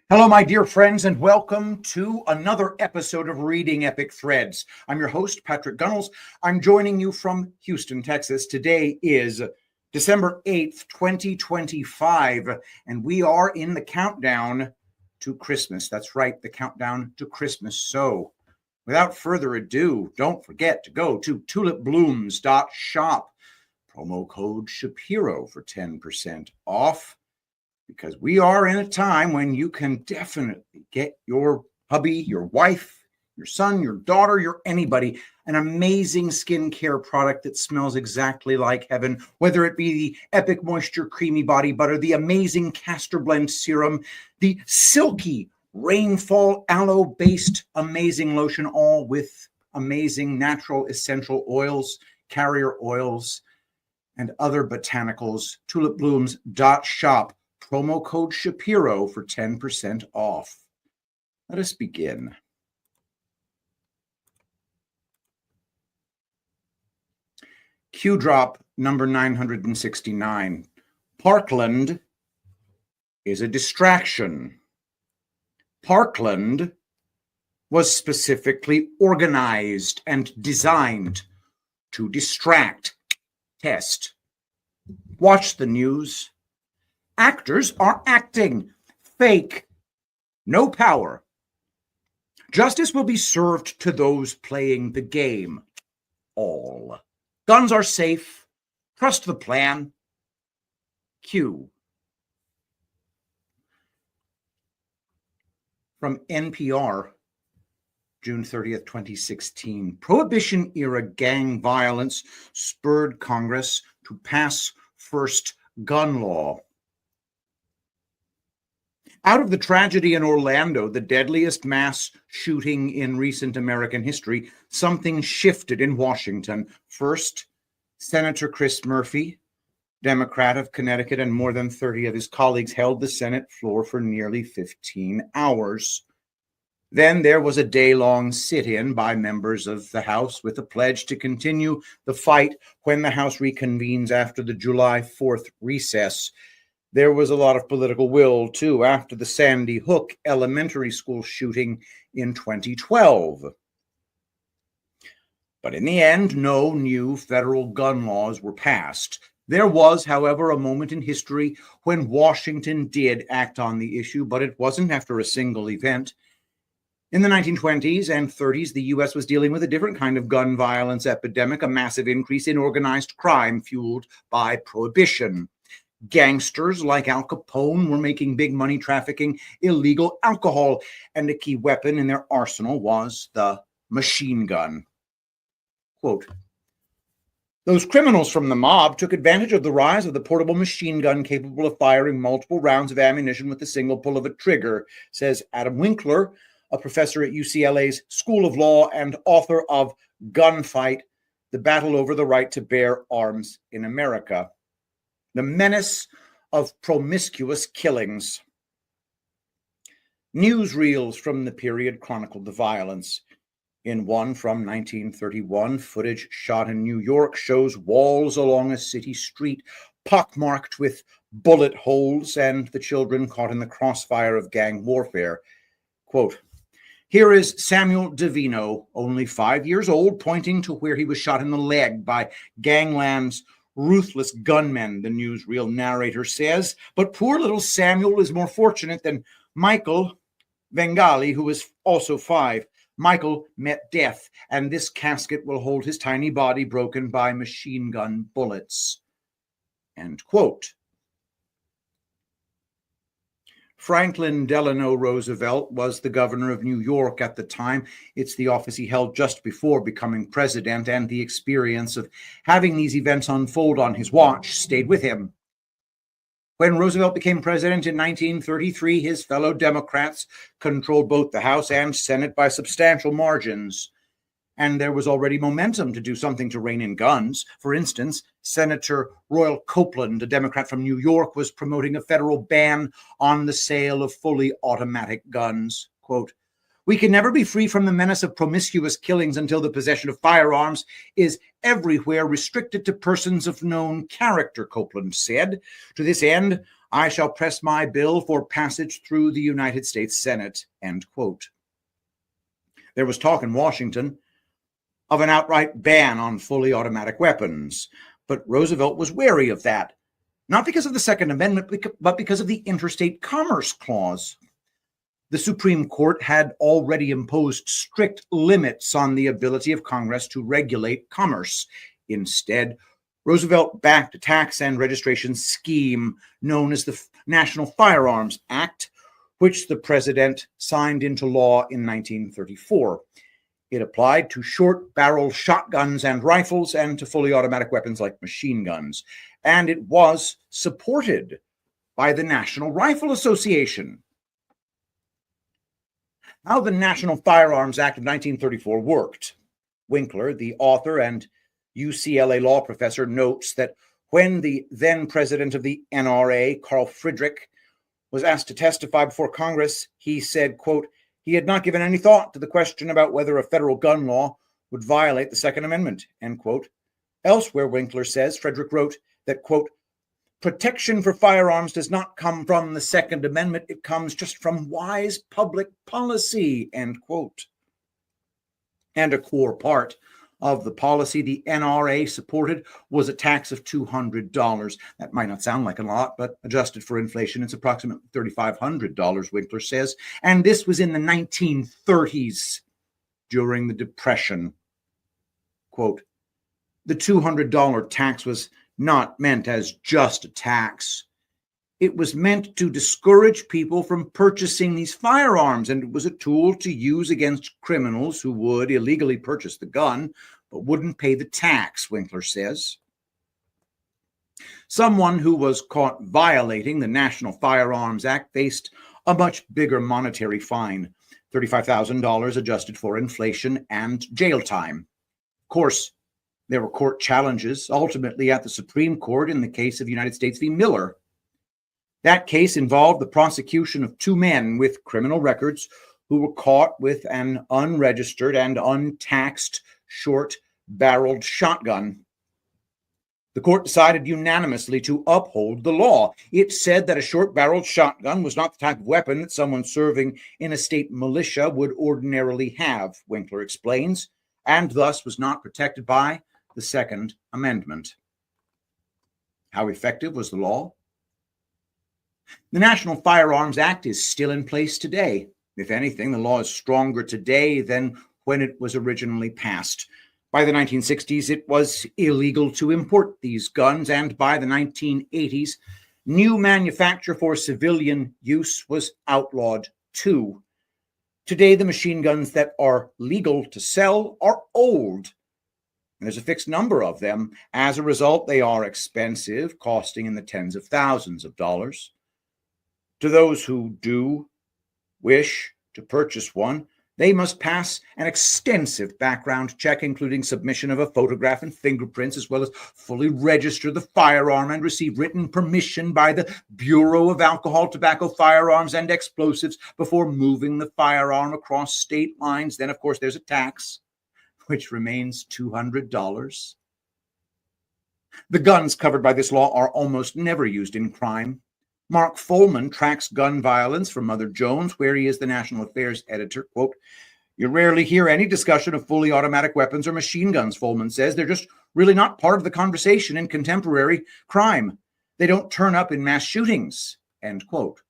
Hello, my dear friends, and welcome to another episode of Reading Epic Threads. I'm your host, Patrick Gunnels. I'm joining you from Houston, Texas. Today is December 8th, 2025, and we are in the countdown to Christmas. That's right, the countdown to Christmas. So, without further ado, don't forget to go to tulipblooms.shop. Promo code Shapiro for 10% off. Because we are in a time when you can definitely get your hubby, your wife, your son, your daughter, your anybody, an amazing skincare product that smells exactly like heaven, whether it be the Epic Moisture Creamy Body Butter, the amazing Castor Blend Serum, the silky Rainfall Aloe-based amazing lotion, all with amazing natural essential oils, carrier oils, and other botanicals. Tulipblooms.shop. Promo code Shapiro for 10% off. Let us begin. Q drop number 969. Parkland is a distraction. Parkland was specifically organized and designed to distract, test. Watch the news. Actors are acting. Fake. No power. Justice will be served to those playing the game. All. Guns are safe. Trust the plan. Q. From NPR, June 30th, 2016. Prohibition-era gang violence spurred Congress to pass first gun law. Out of the tragedy in Orlando, the deadliest mass shooting in recent American history, something shifted in Washington. First, Senator Chris Murphy, Democrat of Connecticut, and more than 30 of his colleagues held the Senate floor for nearly 15 hours. Then there was a day-long sit-in by members of the House with a pledge to continue the fight when the House reconvenes after the July 4th recess. There was a lot of political will, too, after the Sandy Hook Elementary School shooting in 2012. But in the end, no new federal gun laws were passed. There was, however, a moment in history when Washington did act on the issue, but it wasn't after a single event. In the 1920s and 30s, the U.S. was dealing with a different kind of gun violence epidemic, a massive increase in organized crime fueled by prohibition. Gangsters like Al Capone were making big money trafficking illegal alcohol, and a key weapon in their arsenal was the machine gun. Quote, those criminals from the mob took advantage of the rise of the portable machine gun capable of firing multiple rounds of ammunition with the single pull of a trigger, says Adam Winkler, a professor at UCLA's School of Law and author of Gunfight, The Battle Over the Right to Bear Arms in America. The menace of promiscuous killings. Newsreels from the period chronicled the violence. In one from 1931, footage shot in New York shows walls along a city street pockmarked with bullet holes and the children caught in the crossfire of gang warfare. Quote, here is Samuel Davino, only 5 years old, pointing to where he was shot in the leg by gangland's ruthless gunmen, the newsreel narrator says. But poor little Samuel is more fortunate than Michael Vengali, who is also 5. Michael met death, and this casket will hold his tiny body broken by machine gun bullets. End quote. Franklin Delano Roosevelt was the governor of New York at the time. It's the office he held just before becoming president, and the experience of having these events unfold on his watch stayed with him. When Roosevelt became president in 1933, his fellow Democrats controlled both the House and Senate by substantial margins. And there was already momentum to do something to rein in guns. For instance, Senator Royal Copeland, a Democrat from New York, was promoting a federal ban on the sale of fully automatic guns. Quote, we can never be free from the menace of promiscuous killings until the possession of firearms is everywhere restricted to persons of known character, Copeland said. To this end, I shall press my bill for passage through the United States Senate, end quote. There was talk in Washington of an outright ban on fully automatic weapons, but Roosevelt was wary of that, not because of the Second Amendment, but because of the Interstate Commerce Clause. The Supreme Court had already imposed strict limits on the ability of Congress to regulate commerce. Instead, Roosevelt backed a tax and registration scheme known as the National Firearms Act, which the president signed into law in 1934. It applied to short-barrel shotguns and rifles and to fully automatic weapons like machine guns, and it was supported by the National Rifle Association. How the National Firearms Act of 1934 worked. Winkler, the author and UCLA law professor, notes that when the then president of the NRA, Carl Friedrich, was asked to testify before Congress, he said, quote, he had not given any thought to the question about whether a federal gun law would violate the Second Amendment, end quote. Elsewhere, Winkler says, Friedrich wrote that, quote, protection for firearms does not come from the Second Amendment, it comes just from wise public policy, end quote. And a core part of the policy the NRA supported was a tax of $200. That might not sound like a lot, but adjusted for inflation, it's approximately $3,500, Winkler says. And this was in the 1930s during the Depression. Quote, the $200 tax was not meant as just a tax. It was meant to discourage people from purchasing these firearms, and it was a tool to use against criminals who would illegally purchase the gun, but wouldn't pay the tax, Winkler says. Someone who was caught violating the National Firearms Act faced a much bigger monetary fine, $35,000 adjusted for inflation, and jail time. Of course, there were court challenges, ultimately at the Supreme Court in the case of United States v. Miller. That case involved the prosecution of two men with criminal records who were caught with an unregistered and untaxed short-barreled shotgun. The court decided unanimously to uphold the law. It said that a short-barreled shotgun was not the type of weapon that someone serving in a state militia would ordinarily have, Winkler explains, and thus was not protected by the Second Amendment. How effective was the law? The National Firearms Act is still in place today. If anything, the law is stronger today than when it was originally passed. By the 1960s, it was illegal to import these guns, and by the 1980s, new manufacture for civilian use was outlawed too. Today, the machine guns that are legal to sell are old. There's a fixed number of them. As a result, they are expensive, costing in the tens of thousands of dollars. To those who do wish to purchase one, they must pass an extensive background check, including submission of a photograph and fingerprints, as well as fully register the firearm and receive written permission by the Bureau of Alcohol, Tobacco, Firearms, and Explosives before moving the firearm across state lines. Then, of course, there's a tax, which remains $200. The guns covered by this law are almost never used in crime. Mark Folman tracks gun violence for Mother Jones, where he is the national affairs editor. Quote, you rarely hear any discussion of fully automatic weapons or machine guns, Folman says. They're just really not part of the conversation in contemporary crime. They don't turn up in mass shootings, end quote.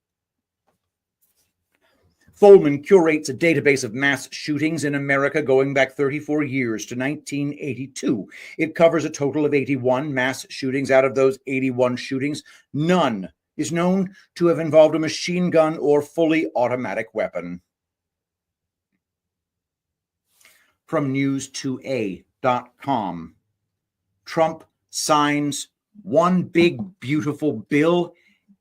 Folman curates a database of mass shootings in America going back 34 years to 1982. It covers a total of 81 mass shootings. Out of those 81 shootings, none is known to have involved a machine gun or fully automatic weapon. From news2a.com, Trump signs one big beautiful bill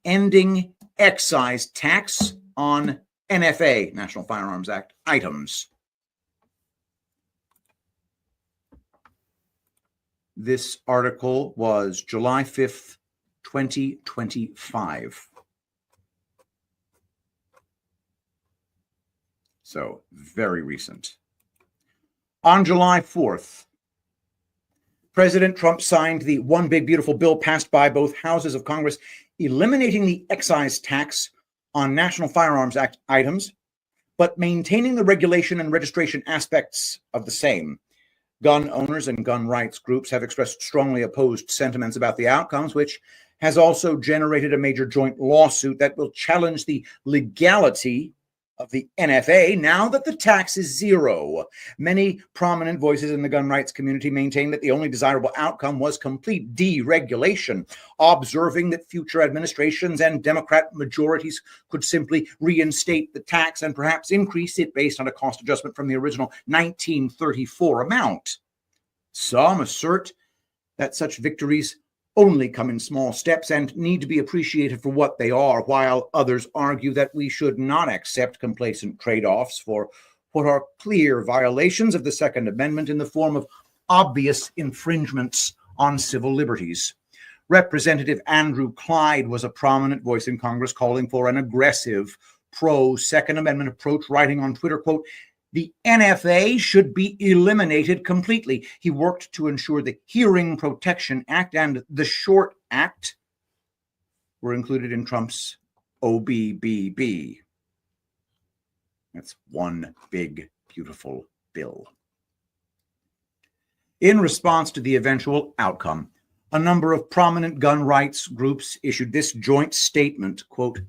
ending excise tax on NFA, National Firearms Act, items. This article was July 5th, 2025. So very recent. On July 4th, President Trump signed the One Big Beautiful Bill passed by both houses of Congress, eliminating the excise tax on National Firearms Act items, but maintaining the regulation and registration aspects of the same. Gun owners and gun rights groups have expressed strongly opposed sentiments about the outcomes, which has also generated a major joint lawsuit that will challenge the legality of the NFA now that the tax is zero. Many prominent voices in the gun rights community maintain that the only desirable outcome was complete deregulation, observing that future administrations and Democrat majorities could simply reinstate the tax and perhaps increase it based on a cost adjustment from the original 1934 amount. Some assert that such victories only come in small steps and need to be appreciated for what they are, while others argue that we should not accept complacent trade-offs for what are clear violations of the Second Amendment in the form of obvious infringements on civil liberties. Representative Andrew Clyde was a prominent voice in Congress calling for an aggressive pro-Second Amendment approach, writing on Twitter, quote, "The NFA should be eliminated completely." He worked to ensure the Hearing Protection Act and the Short Act were included in Trump's OBBB. That's one big, beautiful bill. In response to the eventual outcome, a number of prominent gun rights groups issued this joint statement, quote,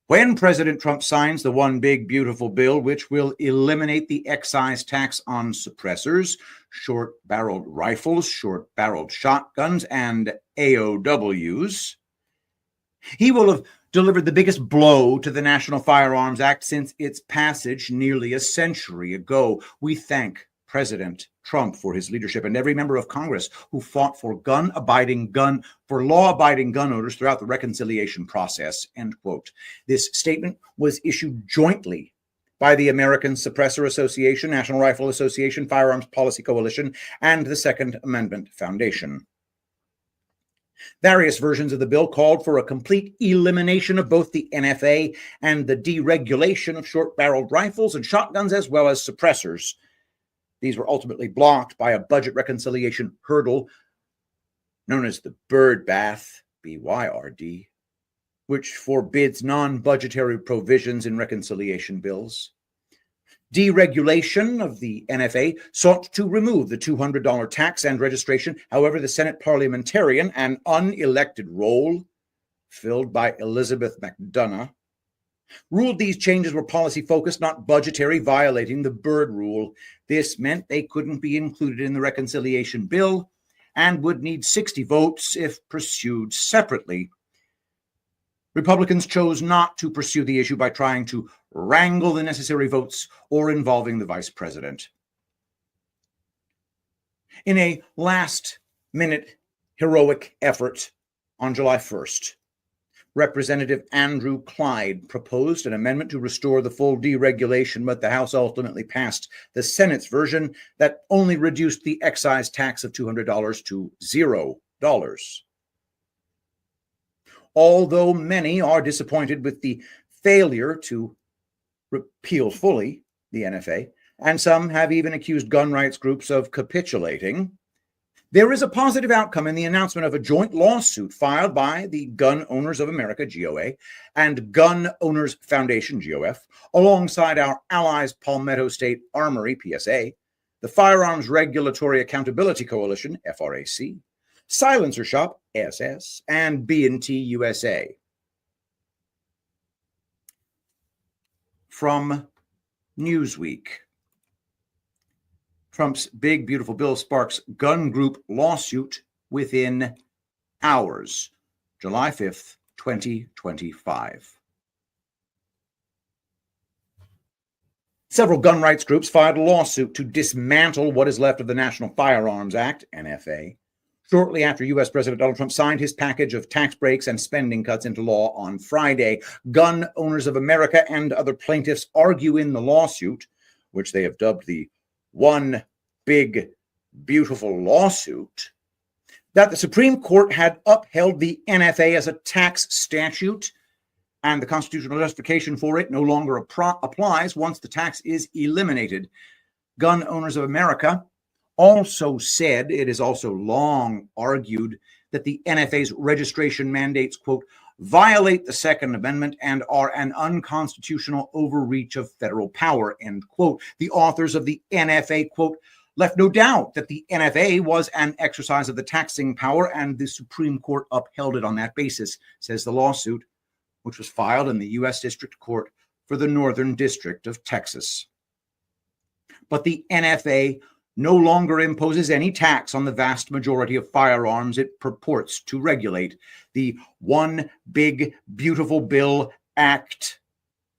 "When President Trump signs the one big beautiful bill, which will eliminate the excise tax on suppressors, short-barreled rifles, short-barreled shotguns, and AOWs, he will have delivered the biggest blow to the National Firearms Act since its passage nearly a century ago. We thank President Trump for his leadership and every member of Congress who fought for law-abiding gun owners throughout the reconciliation process," end quote. This statement was issued jointly by the American Suppressor Association, National Rifle Association, Firearms Policy Coalition, and the Second Amendment Foundation. Various versions of the bill called for a complete elimination of both the NFA and the deregulation of short-barreled rifles and shotguns, as well as suppressors. These were ultimately blocked by a budget reconciliation hurdle known as the Bird Bath, BYRD, which forbids non-budgetary provisions in reconciliation bills. Deregulation of the NFA sought to remove the $200 tax and registration. However, the Senate parliamentarian, an unelected role filled by Elizabeth McDonough, ruled these changes were policy-focused, not budgetary, violating the Byrd Rule. This meant they couldn't be included in the reconciliation bill and would need 60 votes if pursued separately. Republicans chose not to pursue the issue by trying to wrangle the necessary votes or involving the vice president. In a last-minute heroic effort on July 1st, Representative Andrew Clyde proposed an amendment to restore the full deregulation, but the House ultimately passed the Senate's version that only reduced the excise tax of $200 to $0. Although many are disappointed with the failure to repeal fully the NFA, and some have even accused gun rights groups of capitulating, there is a positive outcome in the announcement of a joint lawsuit filed by the Gun Owners of America, GOA, and Gun Owners Foundation, GOF, alongside our allies Palmetto State Armory, PSA, the Firearms Regulatory Accountability Coalition, FRAC, Silencer Shop, SS, and B&T USA. From Newsweek, Trump's big, beautiful bill sparks gun group lawsuit within hours. July 5th, 2025. Several gun rights groups filed a lawsuit to dismantle what is left of the National Firearms Act, NFA, shortly after U.S. President Donald Trump signed his package of tax breaks and spending cuts into law on Friday. Gun Owners of America and other plaintiffs argue in the lawsuit, which they have dubbed the One Big Beautiful Lawsuit, that the Supreme Court had upheld the NFA as a tax statute, and the constitutional justification for it no longer applies once the tax is eliminated. Gun Owners of America also said it is also long argued that the NFA's registration mandates, quote, violate the Second Amendment and are an unconstitutional overreach of federal power, end quote. The authors of the NFA, quote, left no doubt that the NFA was an exercise of the taxing power, and the Supreme Court upheld it on that basis, says the lawsuit, which was filed in the U.S. District Court for the Northern District of Texas. But the NFA no longer imposes any tax on the vast majority of firearms it purports to regulate. The One Big Beautiful Bill Act,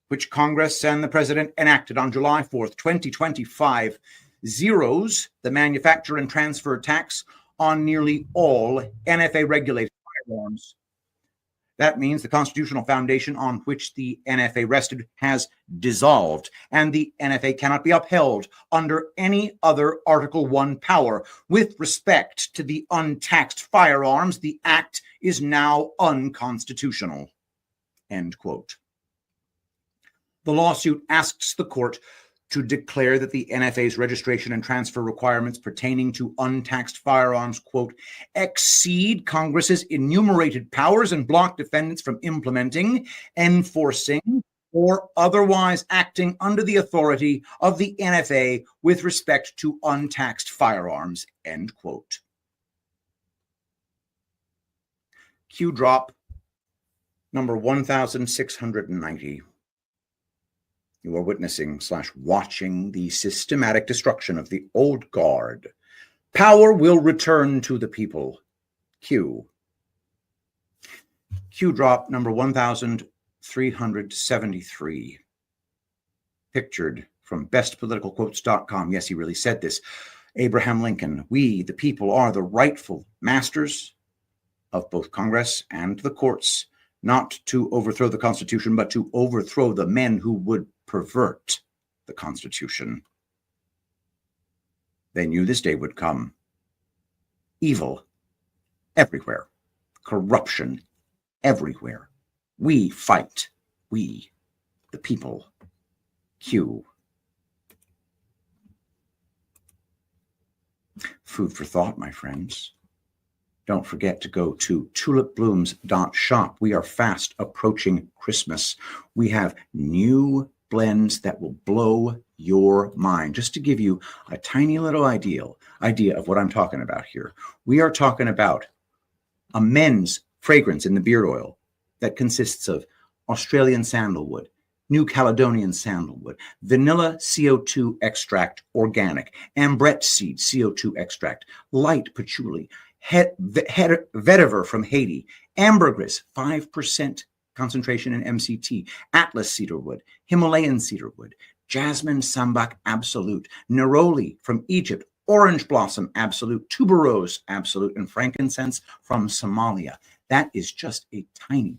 which Congress and the President enacted on July 4th, 2025, zeroes the manufacture and transfer tax on nearly all NFA-regulated firearms. That means the constitutional foundation on which the NFA rested has dissolved, and the NFA cannot be upheld under any other Article 1 power. With respect to the untaxed firearms, the act is now unconstitutional, end quote. The lawsuit asks the court to declare that the NFA's registration and transfer requirements pertaining to untaxed firearms, quote, exceed Congress's enumerated powers and block defendants from implementing, enforcing, or otherwise acting under the authority of the NFA with respect to untaxed firearms, end quote. Q drop number 1690. You are witnessing/watching the systematic destruction of the old guard. Power will return to the people. Q. Q drop number 1373. Pictured from bestpoliticalquotes.com. Yes, he really said this. Abraham Lincoln. We, the people, are the rightful masters of both Congress and the courts, not to overthrow the Constitution, but to overthrow the men who would pervert the Constitution. They knew this day would come. Evil everywhere. Corruption everywhere. We fight. We, the people. Q. Food for thought, my friends. Don't forget to go to tulipblooms.shop. We are fast approaching Christmas. We have new blends that will blow your mind. Just to give you a tiny little idea of what I'm talking about here. We are talking about a men's fragrance in the beard oil that consists of Australian sandalwood, New Caledonian sandalwood, vanilla CO2 extract organic, ambrette seed CO2 extract, light patchouli, vetiver from Haiti, ambergris, 5% concentration in MCT, Atlas cedarwood, Himalayan cedarwood, jasmine sambac absolute, neroli from Egypt, orange blossom absolute, tuberose absolute, and frankincense from Somalia. That is just a tiny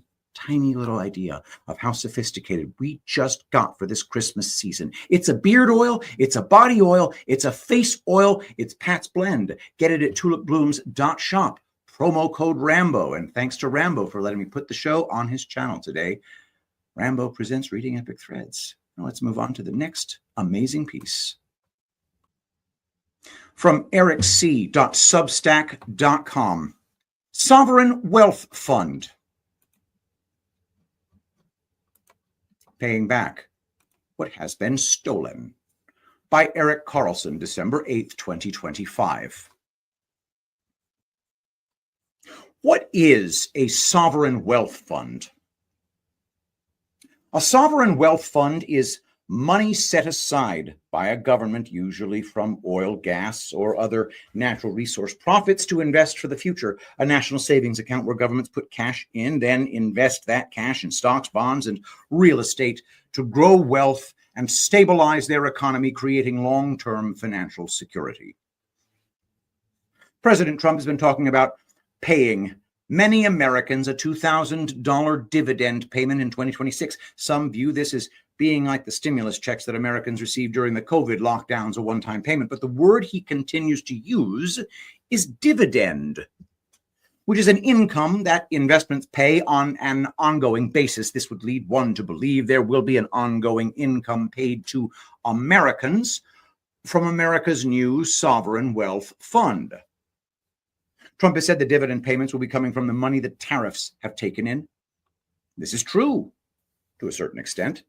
little idea of how sophisticated we just got for this Christmas season. It's a beard oil, it's a body oil, it's a face oil, it's Pat's Blend. Get it at tulipblooms.shop. Promo code Rambo. And thanks to Rambo for letting me put the show on his channel today. Rambo presents Reading Epic Threads. Now let's move on to the next amazing piece. From ericc.substack.com. Sovereign Wealth Fund. Paying back what has been stolen. By Erik Carlson, December 8th, 2025. What is a sovereign wealth fund? A sovereign wealth fund is money set aside by a government, usually from oil, gas, or other natural resource profits, to invest for the future. A national savings account where governments put cash in, then invest that cash in stocks, bonds, and real estate to grow wealth and stabilize their economy, creating long-term financial security. President Trump has been talking about paying many Americans a $2,000 dividend payment in 2026. Some view this as being like the stimulus checks that Americans received during the COVID lockdowns, a one-time payment. But the word he continues to use is dividend, which is an income that investments pay on an ongoing basis. This would lead one to believe there will be an ongoing income paid to Americans from America's new sovereign wealth fund. Trump has said the dividend payments will be coming from the money that tariffs have taken in, This is true to a certain extent,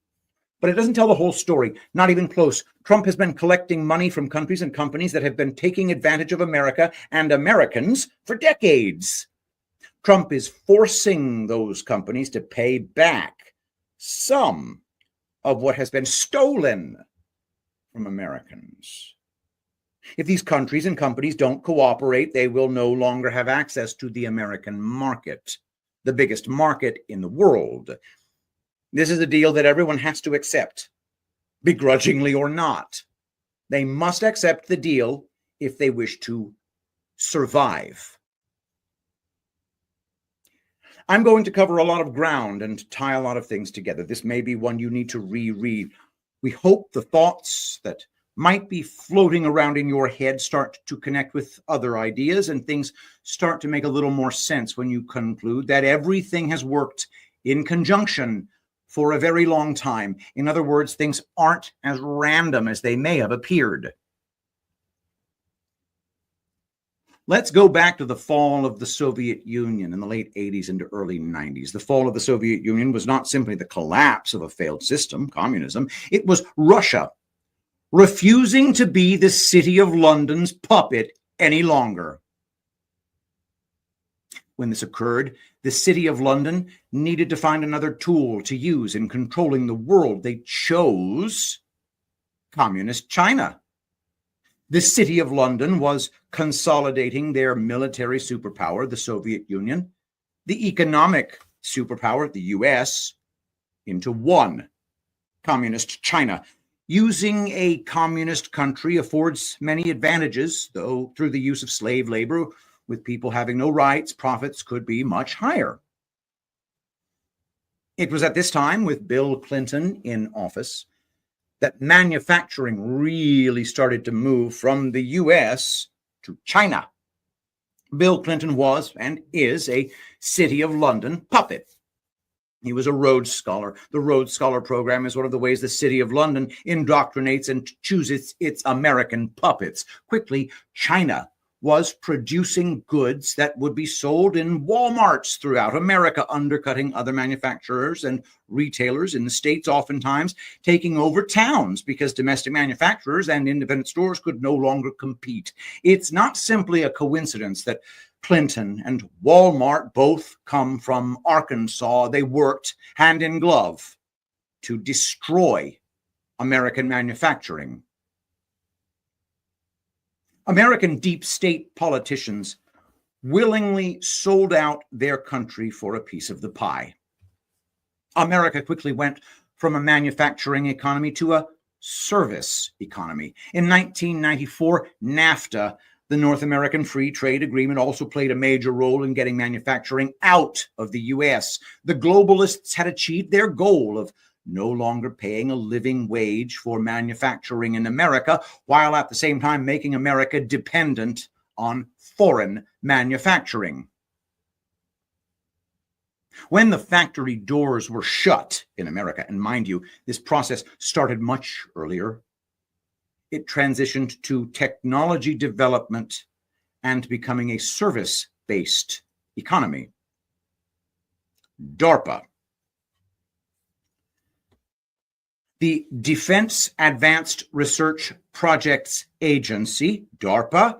but it doesn't tell the whole story, not even close. Trump has been collecting money from countries and companies that have been taking advantage of America and Americans for decades. Trump is forcing those companies to pay back some of what has been stolen from Americans. If these countries and companies don't cooperate, they will no longer have access to the American market, the biggest market in the world. This is a deal that everyone has to accept, begrudgingly or not. They must accept the deal if they wish to survive. I'm going to cover a lot of ground and tie a lot of things together. This may be one you need to reread. We hope the thoughts that might be floating around in your head start to connect with other ideas, and things start to make a little more sense when you conclude that everything has worked in conjunction for a very long time. In other words, things aren't as random as they may have appeared. Let's go back to the fall of the Soviet Union in the late 80s into early 90s. The fall of the Soviet Union was not simply the collapse of a failed system, communism. It was Russia refusing to be the City of London's puppet any longer. When this occurred, the City of London needed to find another tool to use in controlling the world. They chose Communist China. The City of London was consolidating their military superpower, the Soviet Union, the economic superpower, the US, into one, Communist China. Using a communist country affords many advantages, though through the use of slave labor, with people having no rights, profits could be much higher. It was at this time, with Bill Clinton in office, that manufacturing really started to move from the US to China. Bill Clinton was and is a City of London puppet. He was a Rhodes Scholar. The Rhodes Scholar program is one of the ways the City of London indoctrinates and chooses its American puppets. Quickly, China was producing goods that would be sold in Walmarts throughout America, undercutting other manufacturers and retailers in the States, oftentimes taking over towns because domestic manufacturers and independent stores could no longer compete. It's not simply a coincidence that Clinton and Walmart both come from Arkansas. They worked hand in glove to destroy American manufacturing. American deep state politicians willingly sold out their country for a piece of the pie. America quickly went from a manufacturing economy to a service economy. In 1994, NAFTA, the North American Free Trade Agreement, also played a major role in getting manufacturing out of the U.S. The globalists had achieved their goal of no longer paying a living wage for manufacturing in America, while at the same time making America dependent on foreign manufacturing. When the factory doors were shut in America, and mind you, this process started much earlier, it transitioned to technology development and becoming a service-based economy. DARPA. The Defense Advanced Research Projects Agency, DARPA,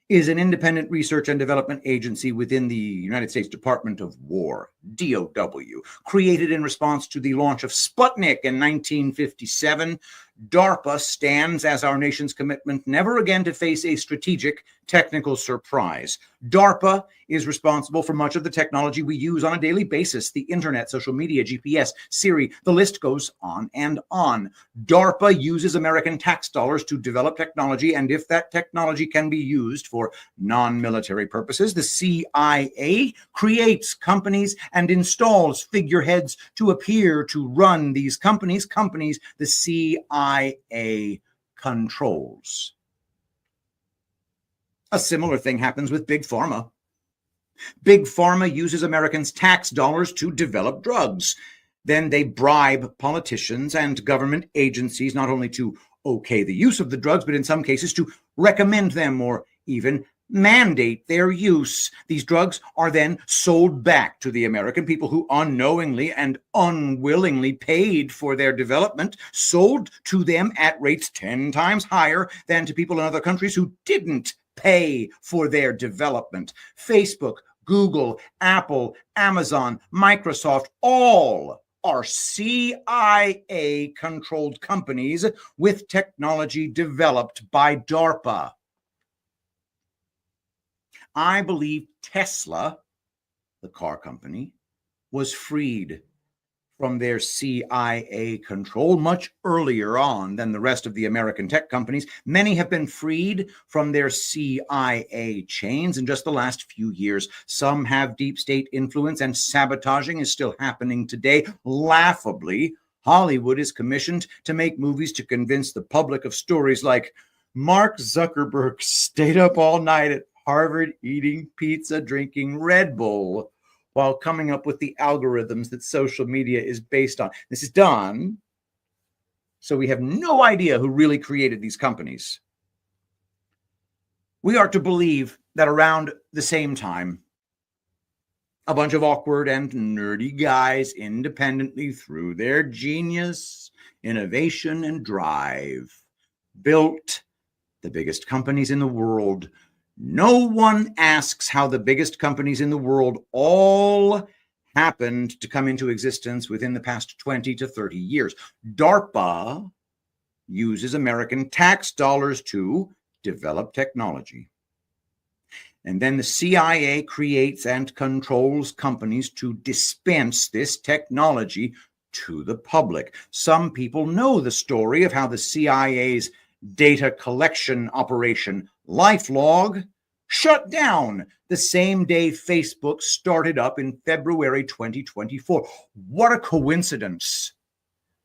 is an independent research and development agency within the United States Department of War, DOW. Created in response to the launch of Sputnik in 1957, DARPA stands as our nation's commitment never again to face a strategic technical surprise. DARPA is responsible for much of the technology we use on a daily basis: the internet, social media, GPS, Siri, the list goes on and on. DARPA uses American tax dollars to develop technology, and if that technology can be used for non-military purposes, the CIA creates companies and installs figureheads to appear to run these companies the CIA controls. A similar thing happens with Big Pharma. Big Pharma uses Americans' tax dollars to develop drugs. Then they bribe politicians and government agencies not only to okay the use of the drugs, but in some cases to recommend them or even mandate their use. These drugs are then sold back to the American people who unknowingly and unwillingly paid for their development, sold to them at rates 10 times higher than to people in other countries who didn't pay for their development. Facebook, Google, Apple, Amazon, Microsoft, all are CIA-controlled companies with technology developed by DARPA. I believe Tesla, the car company, was freed from their CIA control much earlier on than the rest of the American tech companies. Many have been freed from their CIA chains in just the last few years. Some have deep state influence, and sabotaging is still happening today. Laughably, Hollywood is commissioned to make movies to convince the public of stories like Mark Zuckerberg stayed up all night at Harvard eating pizza, drinking Red Bull, while coming up with the algorithms that social media is based on. This is done so we have no idea who really created these companies. We are to believe that around the same time, a bunch of awkward and nerdy guys independently, through their genius, innovation, and drive, built the biggest companies in the world. No one asks how the biggest companies in the world all happened to come into existence within the past 20 to 30 years. DARPA uses American tax dollars to develop technology. And then the CIA creates and controls companies to dispense this technology to the public. Some people know the story of how the CIA's data collection operation LifeLog shut down the same day Facebook started up in February 2024. What a coincidence.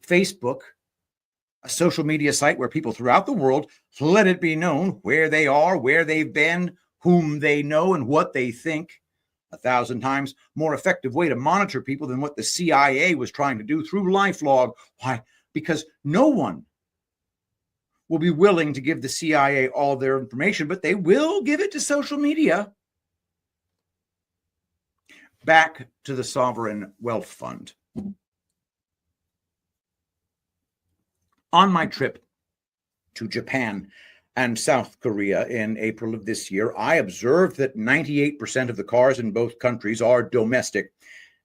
Facebook, a social media site where people throughout the world let it be known where they are, where they've been, whom they know, and what they think. 1,000 times more effective way to monitor people than what the CIA was trying to do through LifeLog. Why? Because no one will be willing to give the CIA all their information, but they will give it to social media. Back to the Sovereign Wealth Fund. On my trip to Japan and South Korea in April of this year, I observed that 98% of the cars in both countries are domestic,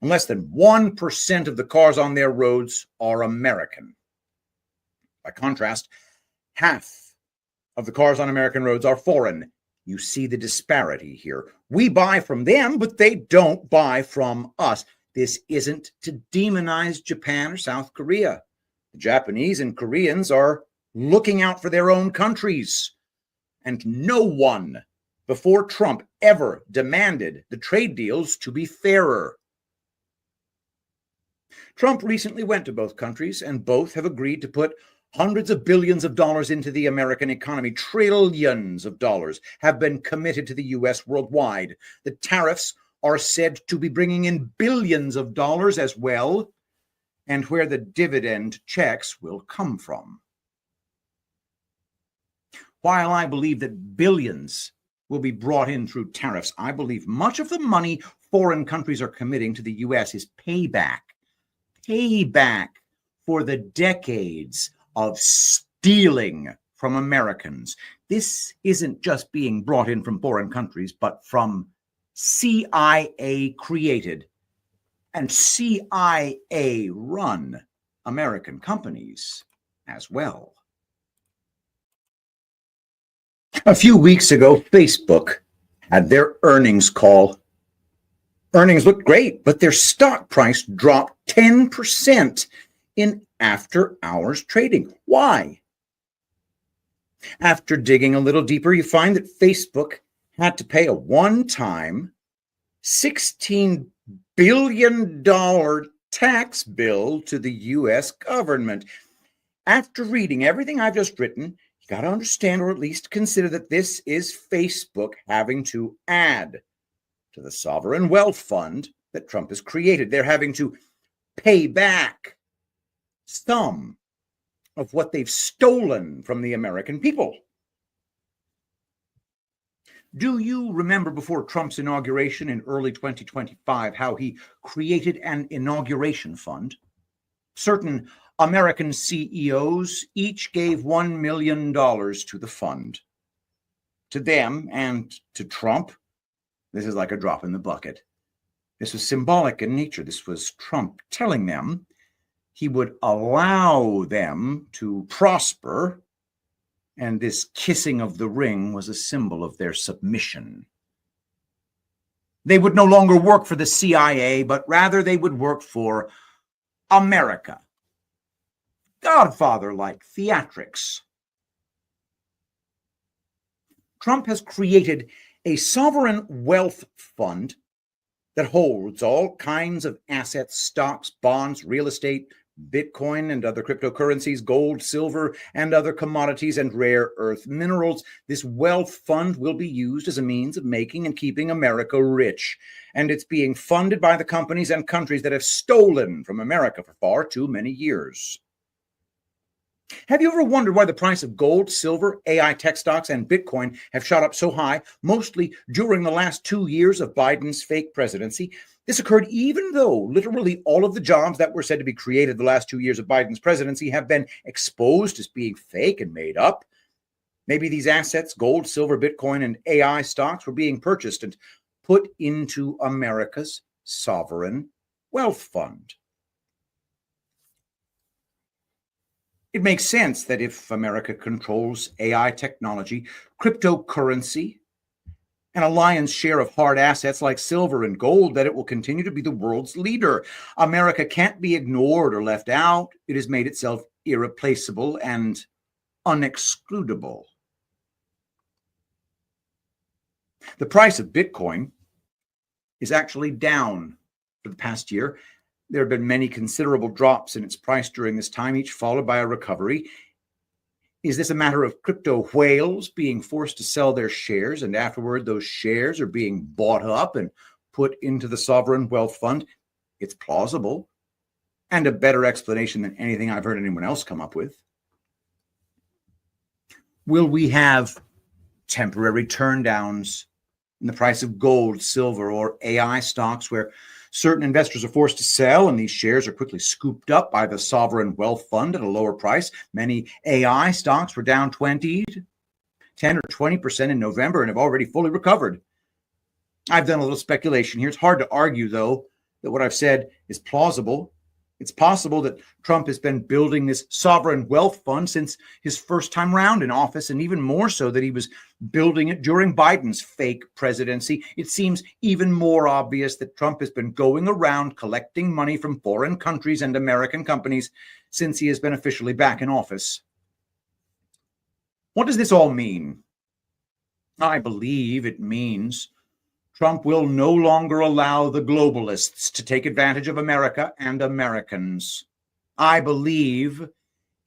and less than 1% of the cars on their roads are American. By contrast, half of the cars on American roads are foreign. You see the disparity here. We buy from them, but they don't buy from us. This isn't to demonize Japan or South Korea. The Japanese and Koreans are looking out for their own countries. And no one before Trump ever demanded the trade deals to be fairer. Trump recently went to both countries, and both have agreed to put hundreds of billions of dollars into the American economy. Trillions of dollars have been committed to the U.S. worldwide. The tariffs are said to be bringing in billions of dollars as well, and where the dividend checks will come from. While I believe that billions will be brought in through tariffs, I believe much of the money foreign countries are committing to the U.S. is payback for the decades of stealing from Americans. This isn't just being brought in from foreign countries, but from CIA-created and CIA-run American companies as well. A few weeks ago, Facebook had their earnings call. Earnings looked great, but their stock price dropped 10% in after-hours trading. Why? After digging a little deeper, you find that Facebook had to pay a one-time $16 billion tax bill to the U.S. government. After reading everything I've just written, you got to understand, or at least consider, that this is Facebook having to add to the sovereign wealth fund that Trump has created. They're having to pay back some of what they've stolen from the American people. Do you remember before Trump's inauguration in early 2025 how he created an inauguration fund? Certain American CEOs each gave $1 million to the fund. To them and to Trump, this is like a drop in the bucket. This was symbolic in nature. This was Trump telling them he would allow them to prosper, and this kissing of the ring was a symbol of their submission. They would no longer work for the CIA, but rather they would work for America. Godfather-like theatrics. Trump has created a sovereign wealth fund that holds all kinds of assets, stocks, bonds, real estate, Bitcoin and other cryptocurrencies, gold, silver, and other commodities and rare earth minerals. This wealth fund will be used as a means of making and keeping America rich. And it's being funded by the companies and countries that have stolen from America for far too many years. Have you ever wondered why the price of gold, silver, AI tech stocks, and Bitcoin have shot up so high, mostly during the last 2 years of Biden's fake presidency? This occurred even though literally all of the jobs that were said to be created the last 2 years of Biden's presidency have been exposed as being fake and made up. Maybe these assets, gold, silver, Bitcoin, and AI stocks, were being purchased and put into America's sovereign wealth fund. It makes sense that if America controls AI technology, cryptocurrency, and a lion's share of hard assets like silver and gold, that it will continue to be the world's leader. America can't be ignored or left out. It has made itself irreplaceable and unexcludable. The price of Bitcoin is actually down for the past year. There have been many considerable drops in its price during this time, each followed by a recovery. Is this a matter of crypto whales being forced to sell their shares, and afterward those shares are being bought up and put into the sovereign wealth fund? It's plausible, and a better explanation than anything I've heard anyone else come up with. Will we have temporary turndowns in the price of gold, silver, or AI stocks where certain investors are forced to sell and these shares are quickly scooped up by the sovereign wealth fund at a lower price? Many AI stocks were down 10 or 20% in November and have already fully recovered. I've done a little speculation here. It's hard to argue, though, that what I've said is plausible. It's possible that Trump has been building this sovereign wealth fund since his first time round in office, and even more so that he was building it during Biden's fake presidency. It seems even more obvious that Trump has been going around collecting money from foreign countries and American companies since he has been officially back in office. What does this all mean? I believe it means Trump will no longer allow the globalists to take advantage of America and Americans. I believe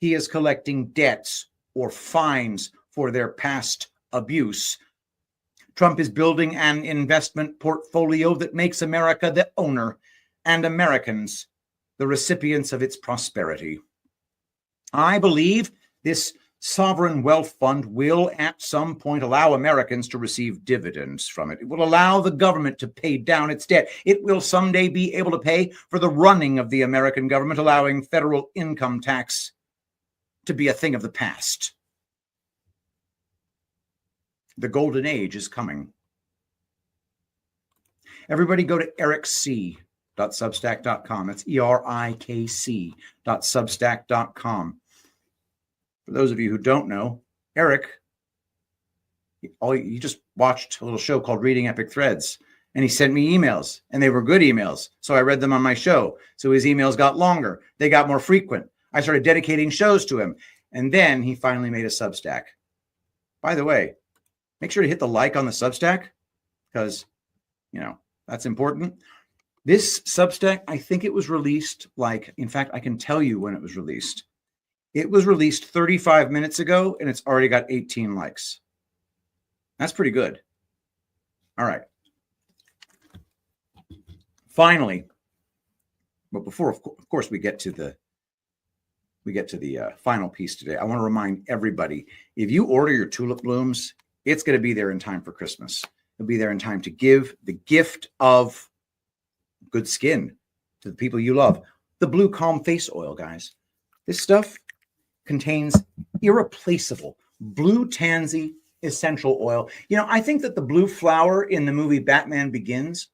he is collecting debts or fines for their past abuse. Trump is building an investment portfolio that makes America the owner and Americans the recipients of its prosperity. I believe this sovereign wealth fund will at some point allow Americans to receive dividends from it. It will allow the government to pay down its debt. It will someday be able to pay for the running of the American government, allowing federal income tax to be a thing of the past. The golden age is coming. Everybody go to erikc.substack.com. That's ERIKC.substack.com. For those of you who don't know, Erik, he just watched a little show called Reading Epic Threads, and he sent me emails, and they were good emails. So I read them on my show. So his emails got longer. They got more frequent. I started dedicating shows to him. And then he finally made a Substack. By the way, make sure to hit the like on the Substack because, that's important. This Substack, I think it was released in fact, I can tell you when it was released. It was released 35 minutes ago, and it's already got 18 likes. That's pretty good. All right. Finally, but before, of course, we get to the final piece today, I want to remind everybody, if you order your tulip blooms it's going to be there in time for Christmas. It'll be there in time to give the gift of good skin to the people you love. The Blue Calm Face Oil, guys. This stuff contains irreplaceable blue tansy essential oil. You know, I think that the blue flower in the movie Batman Begins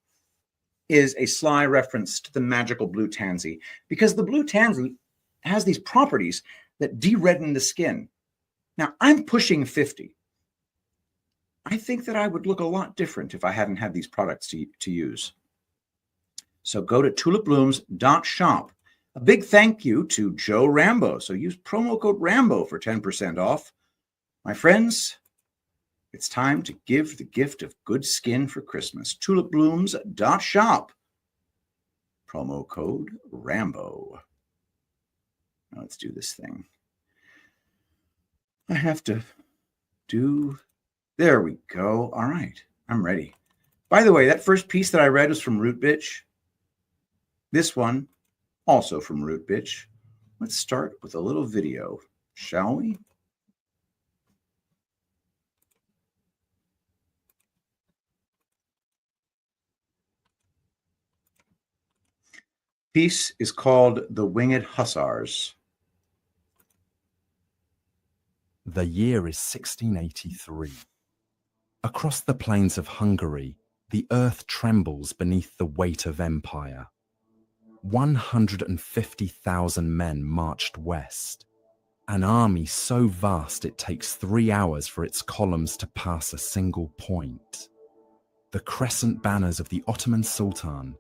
is a sly reference to the magical blue tansy, because the blue tansy has these properties that de-redden the skin. Now, I'm pushing 50. I think that I would look a lot different if I hadn't had these products to use. So go to tulipblooms.shop. A big thank you to Joe Rambo. So use promo code Rambo for 10% off. My friends, it's time to give the gift of good skin for Christmas. Tulipblooms.shop. Promo code Rambo. Now let's do this thing. I have to do... There we go. All right. I'm ready. By the way, that first piece that I read was from Rootbitch. This one, also from Rootbitch. Let's start with a little video, shall we? Piece is called The Winged Hussars. The year is 1683. Across the plains of Hungary, the earth trembles beneath the weight of empire. 150,000 men marched west, an army so vast it takes 3 hours for its columns to pass a single point. The crescent banners of the Ottoman Sultan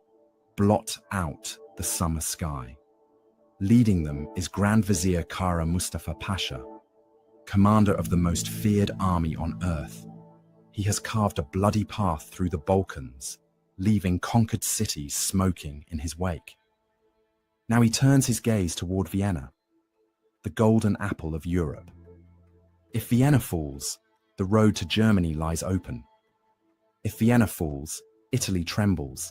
blot out the summer sky. Leading them is Grand Vizier Kara Mustafa Pasha, commander of the most feared army on earth. He has carved a bloody path through the Balkans, leaving conquered cities smoking in his wake. Now he turns his gaze toward Vienna, the golden apple of Europe. If Vienna falls, the road to Germany lies open. If Vienna falls, Italy trembles.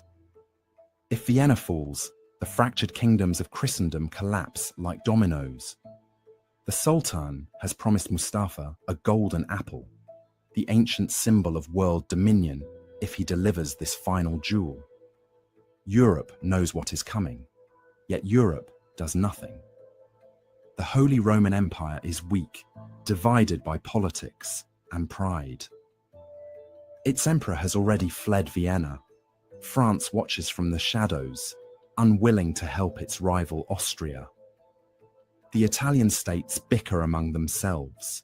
If Vienna falls, the fractured kingdoms of Christendom collapse like dominoes. The Sultan has promised Mustafa a golden apple, the ancient symbol of world dominion, if he delivers this final jewel. Europe knows what is coming, yet Europe does nothing. The Holy Roman Empire is weak, divided by politics and pride. Its emperor has already fled Vienna. France watches from the shadows, unwilling to help its rival Austria. The Italian states bicker among themselves.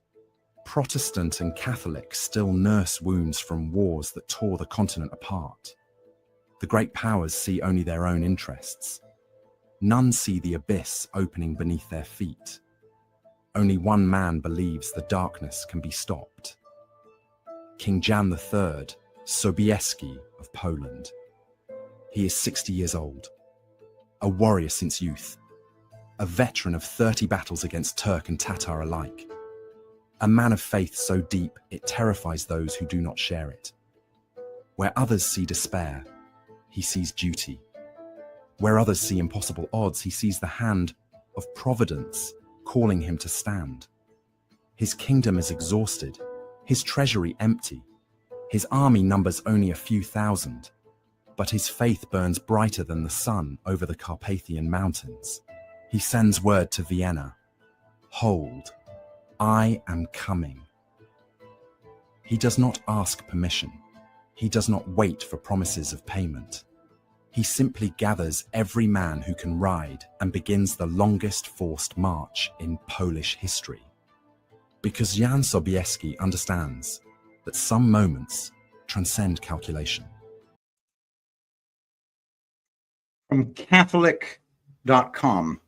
Protestant and Catholic still nurse wounds from wars that tore the continent apart. The great powers see only their own interests. None see the abyss opening beneath their feet. Only one man believes the darkness can be stopped. King Jan III, Sobieski of Poland. He is 60 years old, a warrior since youth, a veteran of 30 battles against Turk and Tatar alike, a man of faith so deep it terrifies those who do not share it. Where others see despair, he sees duty. Where others see impossible odds, he sees the hand of providence calling him to stand. His kingdom is exhausted, his treasury empty, his army numbers only a few thousand, but his faith burns brighter than the sun over the Carpathian mountains. He sends word to Vienna, "Hold, I am coming." He does not ask permission. He does not wait for promises of payment. He simply gathers every man who can ride and begins the longest forced march in Polish history. Because Jan Sobieski understands that some moments transcend calculation. From Catholic.com.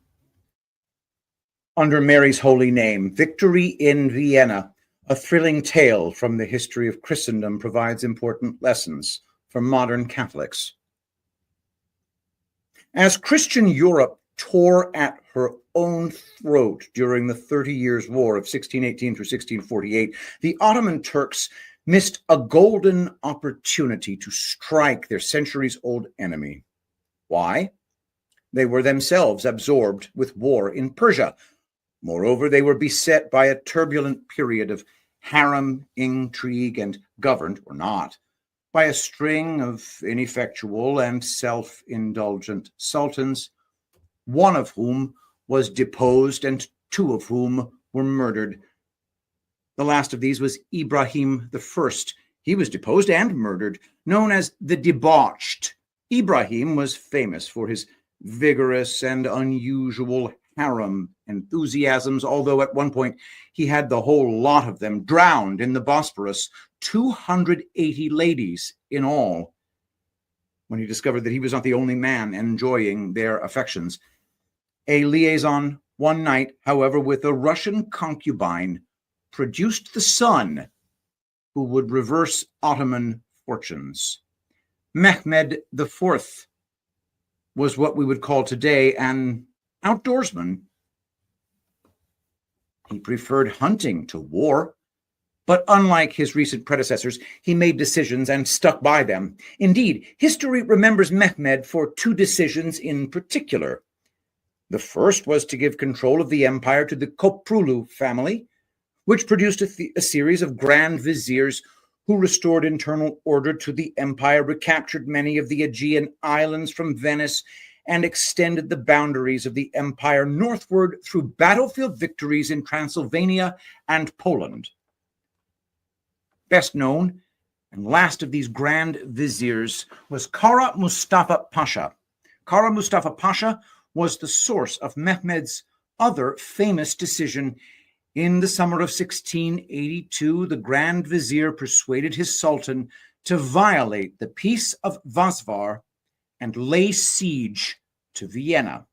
Under Mary's holy name, Victory in Vienna, a thrilling tale from the history of Christendom, provides important lessons for modern Catholics. As Christian Europe tore at her own throat during the 30 Years' War of 1618 through 1648, the Ottoman Turks missed a golden opportunity to strike their centuries-old enemy. Why? They were themselves absorbed with war in Persia. Moreover, they were beset by a turbulent period of harem intrigue and governed, or not, by a string of ineffectual and self-indulgent sultans, one of whom was deposed and two of whom were murdered. The last of these was Ibrahim I. He was deposed and murdered, known as the Debauched. Ibrahim was famous for his vigorous and unusual harem enthusiasms, although at one point he had the whole lot of them drowned in the Bosphorus, 280 ladies in all, when he discovered that he was not the only man enjoying their affections. A liaison one night, however, with a Russian concubine produced the son who would reverse Ottoman fortunes. Mehmed IV was what we would call today an outdoorsman. He preferred hunting to war, but unlike his recent predecessors, he made decisions and stuck by them. Indeed, history remembers Mehmed for two decisions in particular. The first was to give control of the empire to the Koprulu family, which produced a series of grand viziers who restored internal order to the empire, recaptured many of the Aegean islands from Venice, and extended the boundaries of the empire northward through battlefield victories in Transylvania and Poland. Best known and last of these grand viziers was Kara Mustafa Pasha. Kara Mustafa Pasha was the source of Mehmed's other famous decision. In the summer of 1682, the Grand Vizier persuaded his Sultan to violate the Peace of Vasvar and lay siege to Vienna.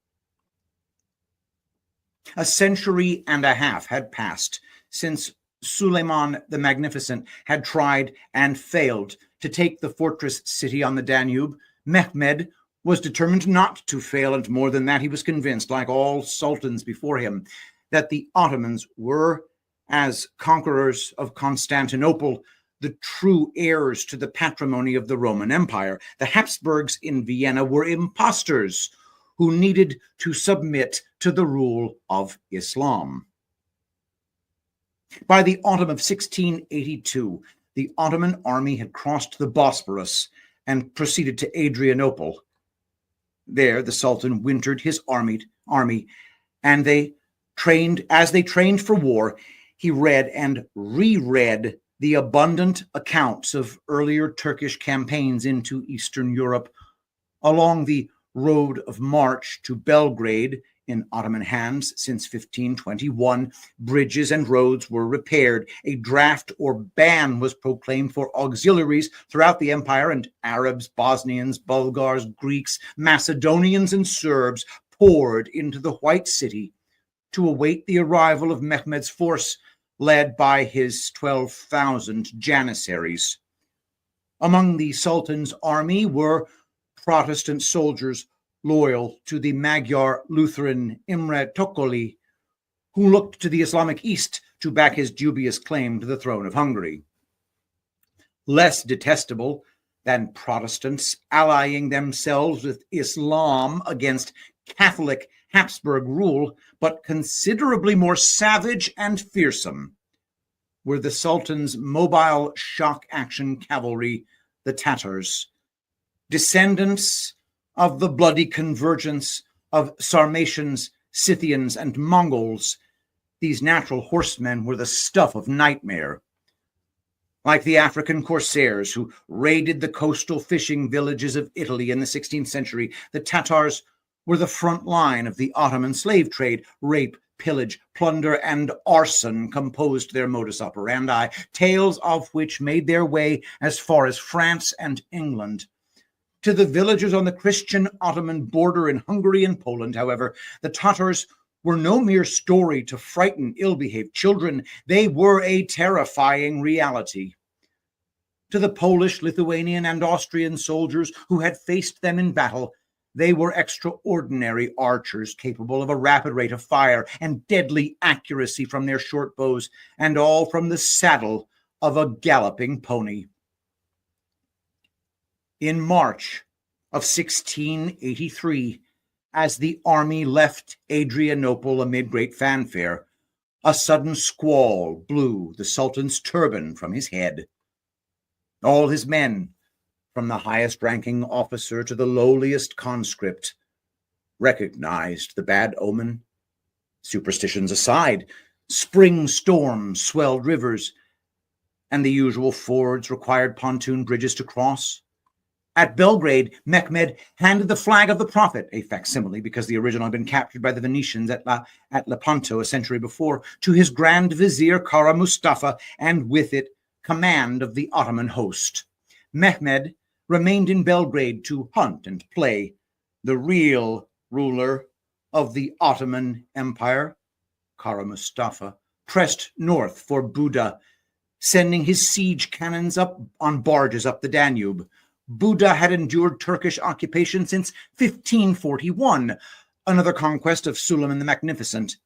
A century and a half had passed since Suleiman the Magnificent had tried and failed to take the fortress city on the Danube. Mehmed was determined not to fail, and more than that, he was convinced, like all sultans before him, that the Ottomans were, as conquerors of Constantinople, the true heirs to the patrimony of the Roman Empire. The Habsburgs in Vienna were impostors who needed to submit to the rule of Islam. By the autumn of 1682, the Ottoman army had crossed the Bosphorus and proceeded to Adrianople. There, the Sultan wintered his army, and as they trained for war, he read and reread the abundant accounts of earlier Turkish campaigns into Eastern Europe. Along the road of march to Belgrade, in Ottoman hands since 1521, bridges and roads were repaired. A draft or ban was proclaimed for auxiliaries throughout the empire, and Arabs, Bosnians, Bulgars, Greeks, Macedonians, and Serbs poured into the White City to await the arrival of Mehmed's force, led by his 12,000 Janissaries. Among the Sultan's army were Protestant soldiers loyal to the Magyar Lutheran Imre Tokoli, who looked to the Islamic East to back his dubious claim to the throne of Hungary. Less detestable than Protestants allying themselves with Islam against Catholic Habsburg rule, but considerably more savage and fearsome, were the Sultan's mobile shock action cavalry, the Tatars, descendants of the bloody convergence of Sarmatians, Scythians, and Mongols. These natural horsemen were the stuff of nightmare. Like the African corsairs who raided the coastal fishing villages of Italy in the 16th century, the Tatars were the front line of the Ottoman slave trade. Rape, pillage, plunder, and arson composed their modus operandi, tales of which made their way as far as France and England. To the villagers on the Christian Ottoman border in Hungary and Poland, however, the Tatars were no mere story to frighten ill-behaved children. They were a terrifying reality. To the Polish, Lithuanian, and Austrian soldiers who had faced them in battle, they were extraordinary archers capable of a rapid rate of fire and deadly accuracy from their short bows, and all from the saddle of a galloping pony. In March of 1683, as the army left Adrianople amid great fanfare, A sudden squall blew the Sultan's turban from his head. All his men, from the highest-ranking officer to the lowliest conscript, recognized the bad omen. Superstitions aside, spring storms swelled rivers, and the usual fords required pontoon bridges to cross. At Belgrade, Mehmed handed the flag of the Prophet, a facsimile because the original had been captured by the Venetians at Lepanto a century before, to his Grand Vizier Kara Mustafa, and with it command of the Ottoman host. Mehmed remained in Belgrade to hunt and play. The real ruler of the Ottoman Empire, Kara Mustafa, pressed north for Buda, sending his siege cannons up on barges up the Danube. Buda had endured Turkish occupation since 1541, another conquest of Suleiman the Magnificent.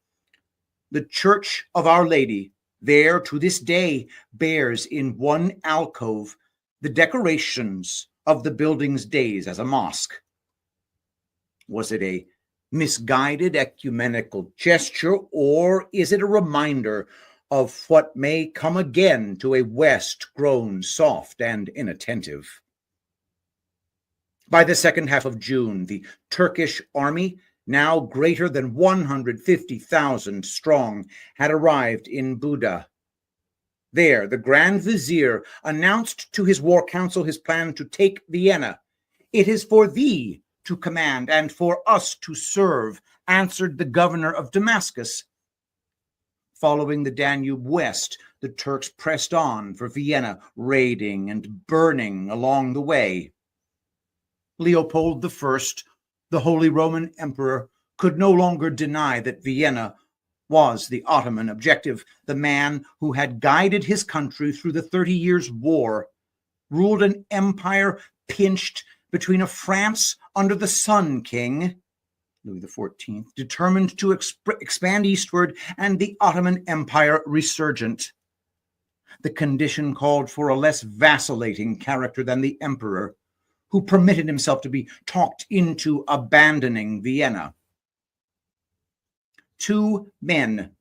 The Church of Our Lady there to this day bears in one alcove the decorations of the building's days as a mosque. Was it a misguided ecumenical gesture, or is it a reminder of what may come again to a West grown soft and inattentive? By the second half of June, the Turkish army, now greater than 150,000 strong, had arrived in Buda. There, the Grand Vizier announced to his war council his plan to take Vienna. "It is for thee to command and for us to serve," answered the governor of Damascus. Following the Danube west, the Turks pressed on for Vienna, raiding and burning along the way. Leopold I, the Holy Roman Emperor, could no longer deny that Vienna was the Ottoman objective. The man who had guided his country through the 30 Years' War ruled an empire pinched between a France under the Sun King, Louis XIV, determined to expand eastward, and the Ottoman Empire resurgent. The condition called for a less vacillating character than the emperor, who permitted himself to be talked into abandoning Vienna. 2 men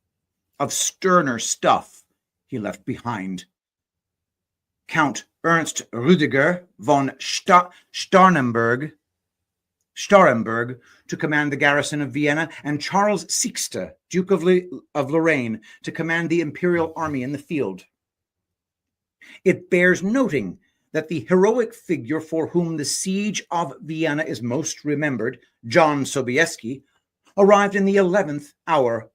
of sterner stuff he left behind. Count Ernst Rüdiger von Staremberg to command the garrison of Vienna, and Charles Sixte, Duke of Lorraine, to command the imperial army in the field. It bears noting that the heroic figure for whom the Siege of Vienna is most remembered, John Sobieski, arrived in the 11th hour.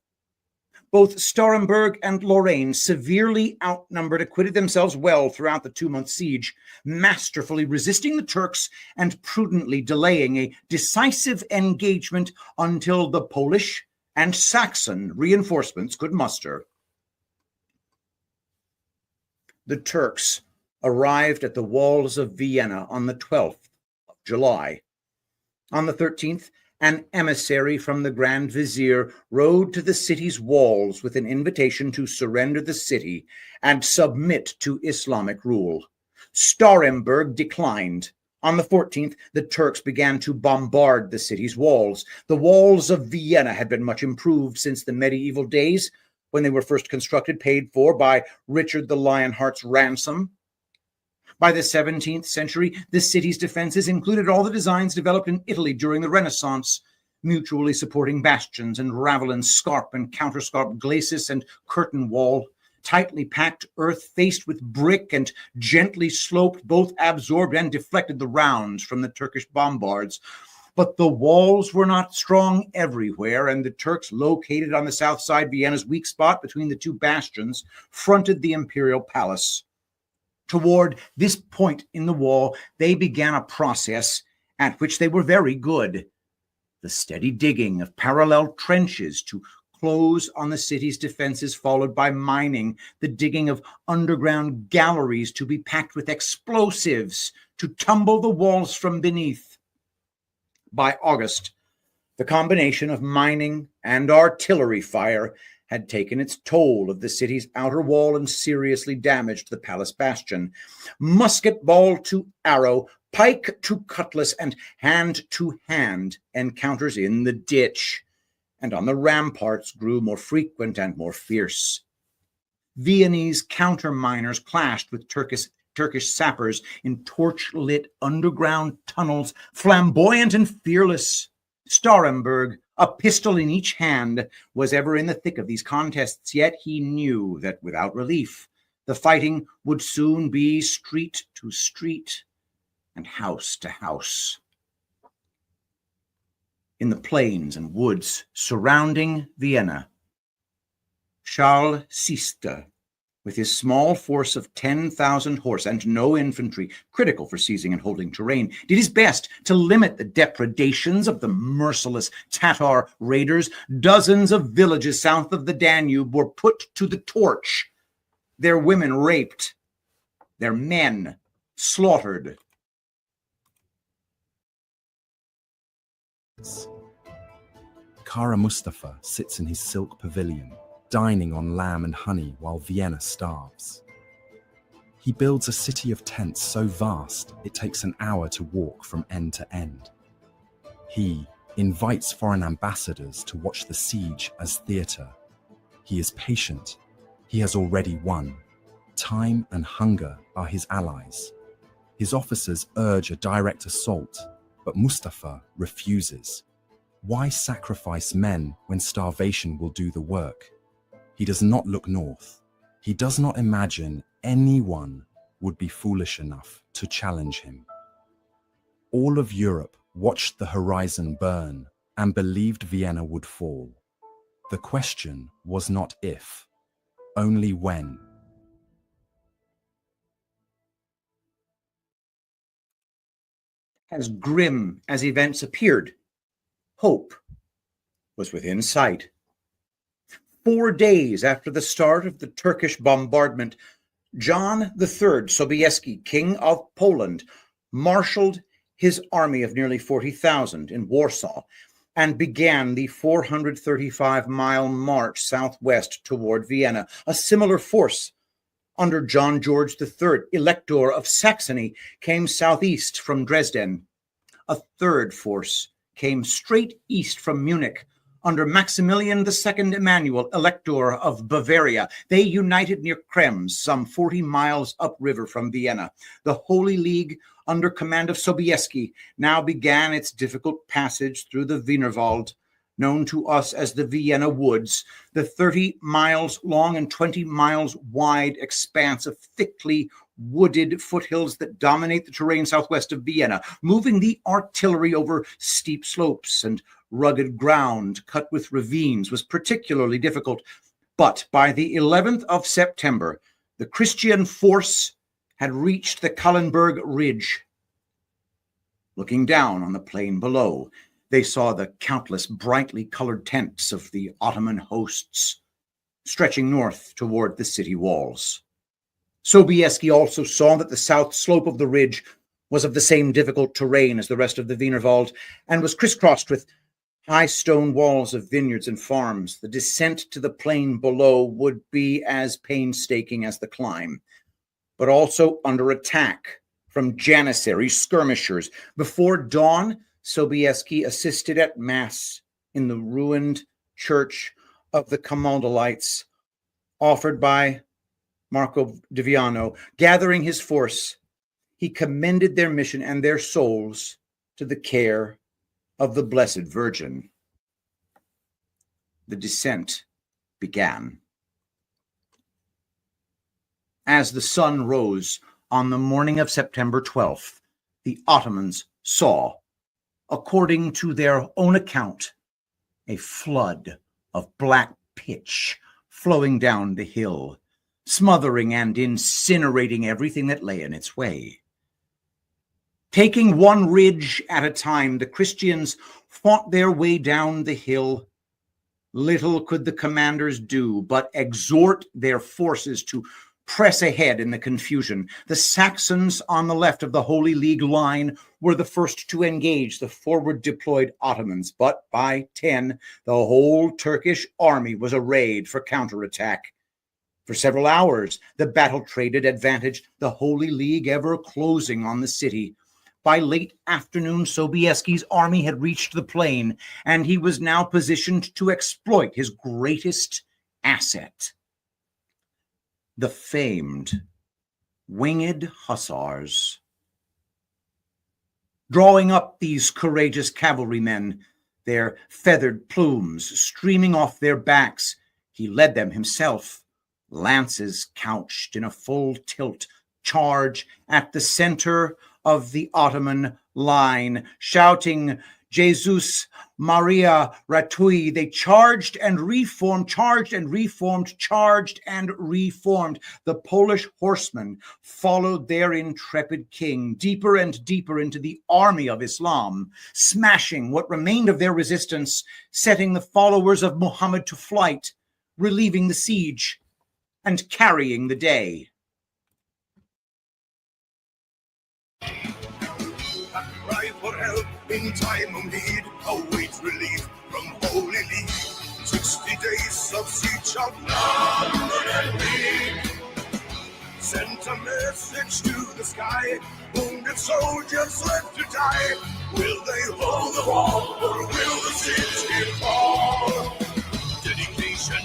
Both Staremberg and Lorraine, severely outnumbered, acquitted themselves well throughout the 2-month siege, masterfully resisting the Turks and prudently delaying a decisive engagement until the Polish and Saxon reinforcements could muster. The Turks arrived at the walls of Vienna on the 12th of July. On the 13th, an emissary from the Grand Vizier rode to the city's walls with an invitation to surrender the city and submit to Islamic rule. Staremberg declined. On the 14th, the Turks began to bombard the city's walls. The walls of Vienna had been much improved since the medieval days, when they were first constructed, paid for by Richard the Lionheart's ransom. By the 17th century, the city's defenses included all the designs developed in Italy during the Renaissance, mutually supporting bastions and ravelin scarp and counterscarp glacis and curtain wall, tightly packed earth faced with brick and gently sloped, both absorbed and deflected the rounds from the Turkish bombards. But the walls were not strong everywhere, and the Turks, located on the south side, Vienna's weak spot between the 2 bastions, fronted the imperial palace. Toward this point in the wall, they began a process at which they were very good: the steady digging of parallel trenches to close on the city's defenses, followed by mining, the digging of underground galleries to be packed with explosives to tumble the walls from beneath. By August, the combination of mining and artillery fire had taken its toll of the city's outer wall and seriously damaged the palace bastion. Musket ball to arrow, pike to cutlass, and hand-to-hand encounters in the ditch and on the ramparts grew more frequent and more fierce. Viennese counterminers clashed with Turkish sappers in torch-lit underground tunnels, flamboyant and fearless. Staremberg, a pistol in each hand, was ever in the thick of these contests, yet he knew that without relief, the fighting would soon be street to street and house to house. In the plains and woods surrounding Vienna, Charles Siste, with his small force of 10,000 horse and no infantry, critical for seizing and holding terrain, did his best to limit the depredations of the merciless Tatar raiders. Dozens of villages south of the Danube were put to the torch, their women raped, their men slaughtered. Kara Mustafa sits in his silk pavilion, dining on lamb and honey while Vienna starves. He builds a city of tents so vast it takes an hour to walk from end to end. He invites foreign ambassadors to watch the siege as theatre. He is patient. He has already won. Time and hunger are his allies. His officers urge a direct assault, but Mustafa refuses. Why sacrifice men when starvation will do the work? He does not look north. He does not imagine anyone would be foolish enough to challenge him. All of Europe watched the horizon burn and believed Vienna would fall. The question was not if, only when. As grim as events appeared, hope was within sight. 4 days after the start of the Turkish bombardment, John III Sobieski, King of Poland, marshaled his army of nearly 40,000 in Warsaw and began the 435-mile march southwest toward Vienna. A similar force under John George III, Elector of Saxony, came southeast from Dresden. A third force came straight east from Munich under Maximilian II Emanuel, Elector of Bavaria. They united near Krems, some 40 miles upriver from Vienna. The Holy League, under command of Sobieski, now began its difficult passage through the Wienerwald, known to us as the Vienna Woods, the 30 miles long and 20 miles wide expanse of thickly wooded foothills that dominate the terrain southwest of Vienna. Moving the artillery over steep slopes and rugged ground cut with ravines was particularly difficult. But by the 11th of September, the Christian force had reached the Kahlenberg Ridge. Looking down on the plain below, they saw the countless brightly colored tents of the Ottoman hosts stretching north toward the city walls. Sobieski also saw that the south slope of the ridge was of the same difficult terrain as the rest of the Wienerwald and was crisscrossed with high stone walls of vineyards and farms. The descent to the plain below would be as painstaking as the climb, but also under attack from Janissary skirmishers. Before dawn, Sobieski assisted at Mass in the ruined church of the Camaldolites, offered by Marco di Viano. Gathering his force, he commended their mission and their souls to the care of the Blessed Virgin. The descent began. As the sun rose on the morning of September 12th, the Ottomans saw, according to their own account, a flood of black pitch flowing down the hill, smothering and incinerating everything that lay in its way. Taking one ridge at a time, the Christians fought their way down the hill. Little could the commanders do but exhort their forces to press ahead in the confusion. The Saxons on the left of the Holy League line were the first to engage the forward deployed Ottomans, but by 10, the whole Turkish army was arrayed for counterattack. For several hours, the battle traded advantage, the Holy League ever closing on the city. By late afternoon, Sobieski's army had reached the plain, and he was now positioned to exploit his greatest asset, the famed Winged Hussars. Drawing up these courageous cavalrymen, their feathered plumes streaming off their backs, he led them himself, lances couched in a full tilt charge at the center of the Ottoman line, shouting, Jesus, Maria, Ratui. They charged and reformed, charged and reformed, charged and reformed. The Polish horsemen followed their intrepid king deeper and deeper into the army of Islam, smashing what remained of their resistance, setting the followers of Muhammad to flight, relieving the siege, and carrying the day. Cry for help in time of need, await relief from Holy League. 60 days of siege outnumbered and weak. Sent a message to the sky, wounded soldiers left to die. Will they hold the wall, or will the city fall? Dedication,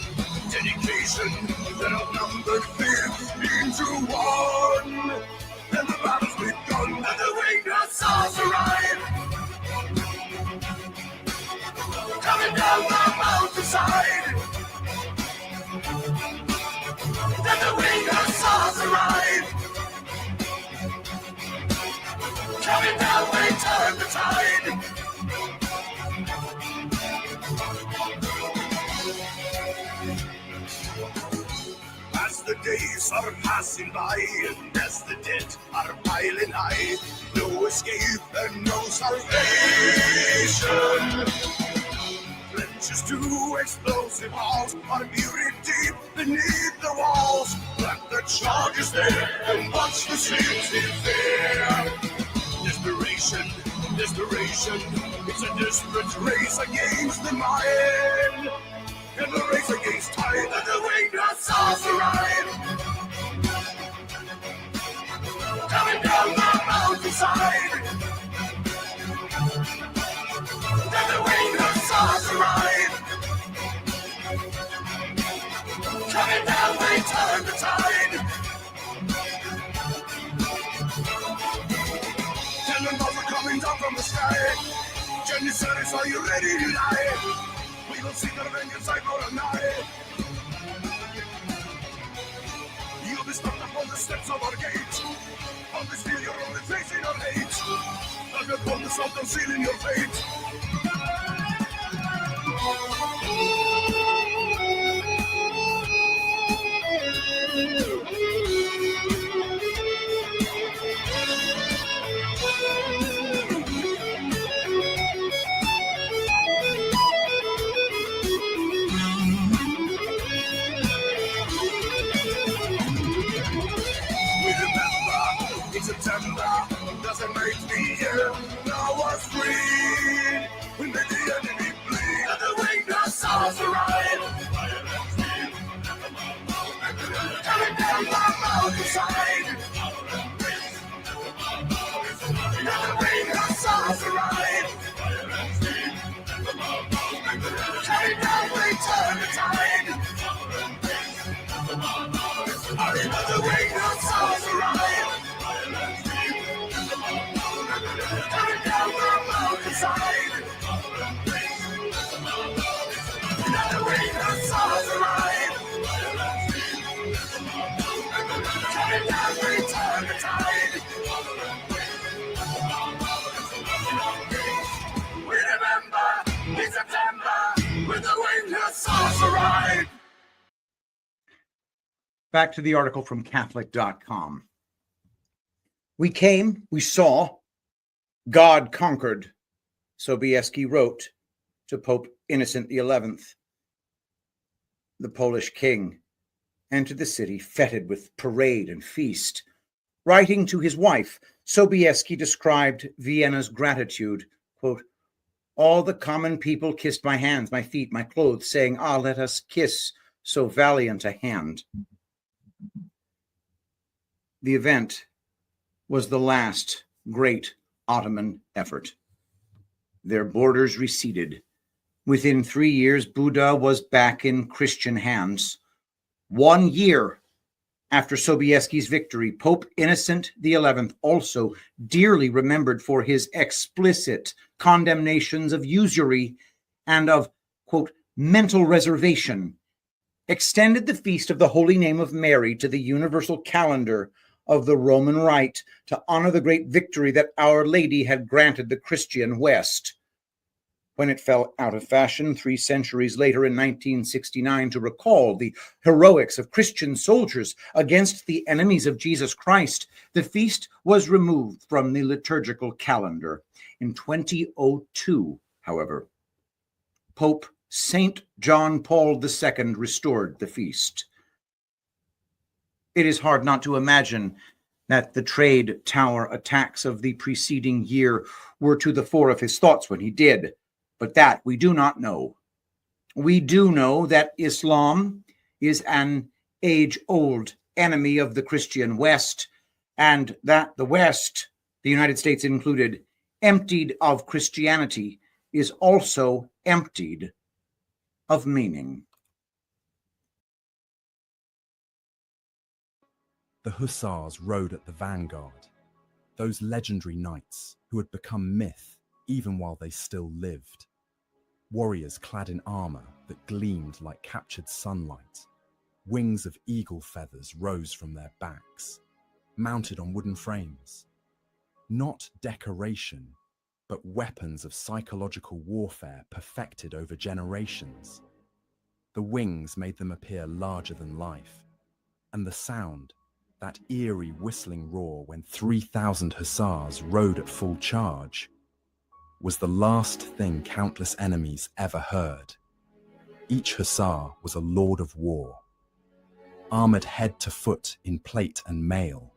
that outnumbered 15 to 1. And the battle's begun, and the Winged Hussars arrive. Coming down the mountainside. Then the Winged Hussars arrive. Coming down, they turn the tide. As the days are passing by, and as the dead are piling high, no escape and no salvation. Trenches to explosive halls are buried deep beneath the walls. Plant the charges there and watch the city fare. Desperation, it's a desperate race against the mind. And the race against time, and the Winged Hussars arrive. Coming down the mountainside. Then the Winged Hussars arrive. Coming down, they turn the tide. Cannonballs are coming down from the sky. Janissaries, are you ready to die? We will see the vengeance I for a night. You'll be stopped upon the steps of our gate. On this field you're only facing our hate. Like upon the salt sealing your fate. September doesn't make me ill. Now was free. We made the enemy bleed. And the Winged Hussars arrive. Coming down the mountainside. And the Winged Hussars arrive. Coming down, they turn the tide. And the Winged Hussars arrive. Coming down the mountainside. And the Winged Hussars arrive. Coming down, they turn the tide. We remember in September when the Winged Hussars arrive. Back to the article from Catholic.com. We came, we saw, God conquered, Sobieski wrote to Pope Innocent XI. The Polish king entered the city fetid with parade and feast. Writing to his wife, Sobieski described Vienna's gratitude, quote, all the common people kissed my hands, my feet, my clothes, saying, ah, let us kiss so valiant a hand. The event was the last great Ottoman effort. Their borders receded. Within 3 years, Buda was back in Christian hands. 1 year after Sobieski's victory, Pope Innocent XI, also dearly remembered for his explicit condemnations of usury and of, quote, mental reservation, extended the feast of the Holy Name of Mary to the universal calendar of the Roman Rite to honor the great victory that Our Lady had granted the Christian West. When it fell out of fashion 3 centuries later in 1969 to recall the heroics of Christian soldiers against the enemies of Jesus Christ, the feast was removed from the liturgical calendar. In 2002, however, Pope St. John Paul II restored the feast. It is hard not to imagine that the trade tower attacks of the preceding year were to the fore of his thoughts when he did. But that we do not know. We do know that Islam is an age-old enemy of the Christian West, and that the West, the United States included, emptied of Christianity, is also emptied of meaning. The Hussars rode at the vanguard, those legendary knights who had become myth even while they still lived. Warriors clad in armor that gleamed like captured sunlight. Wings of eagle feathers rose from their backs, mounted on wooden frames. Not decoration, but weapons of psychological warfare perfected over generations. The wings made them appear larger than life, and the sound, that eerie whistling roar when 3,000 hussars rode at full charge, was the last thing countless enemies ever heard. Each hussar was a lord of war, armored head to foot in plate and mail,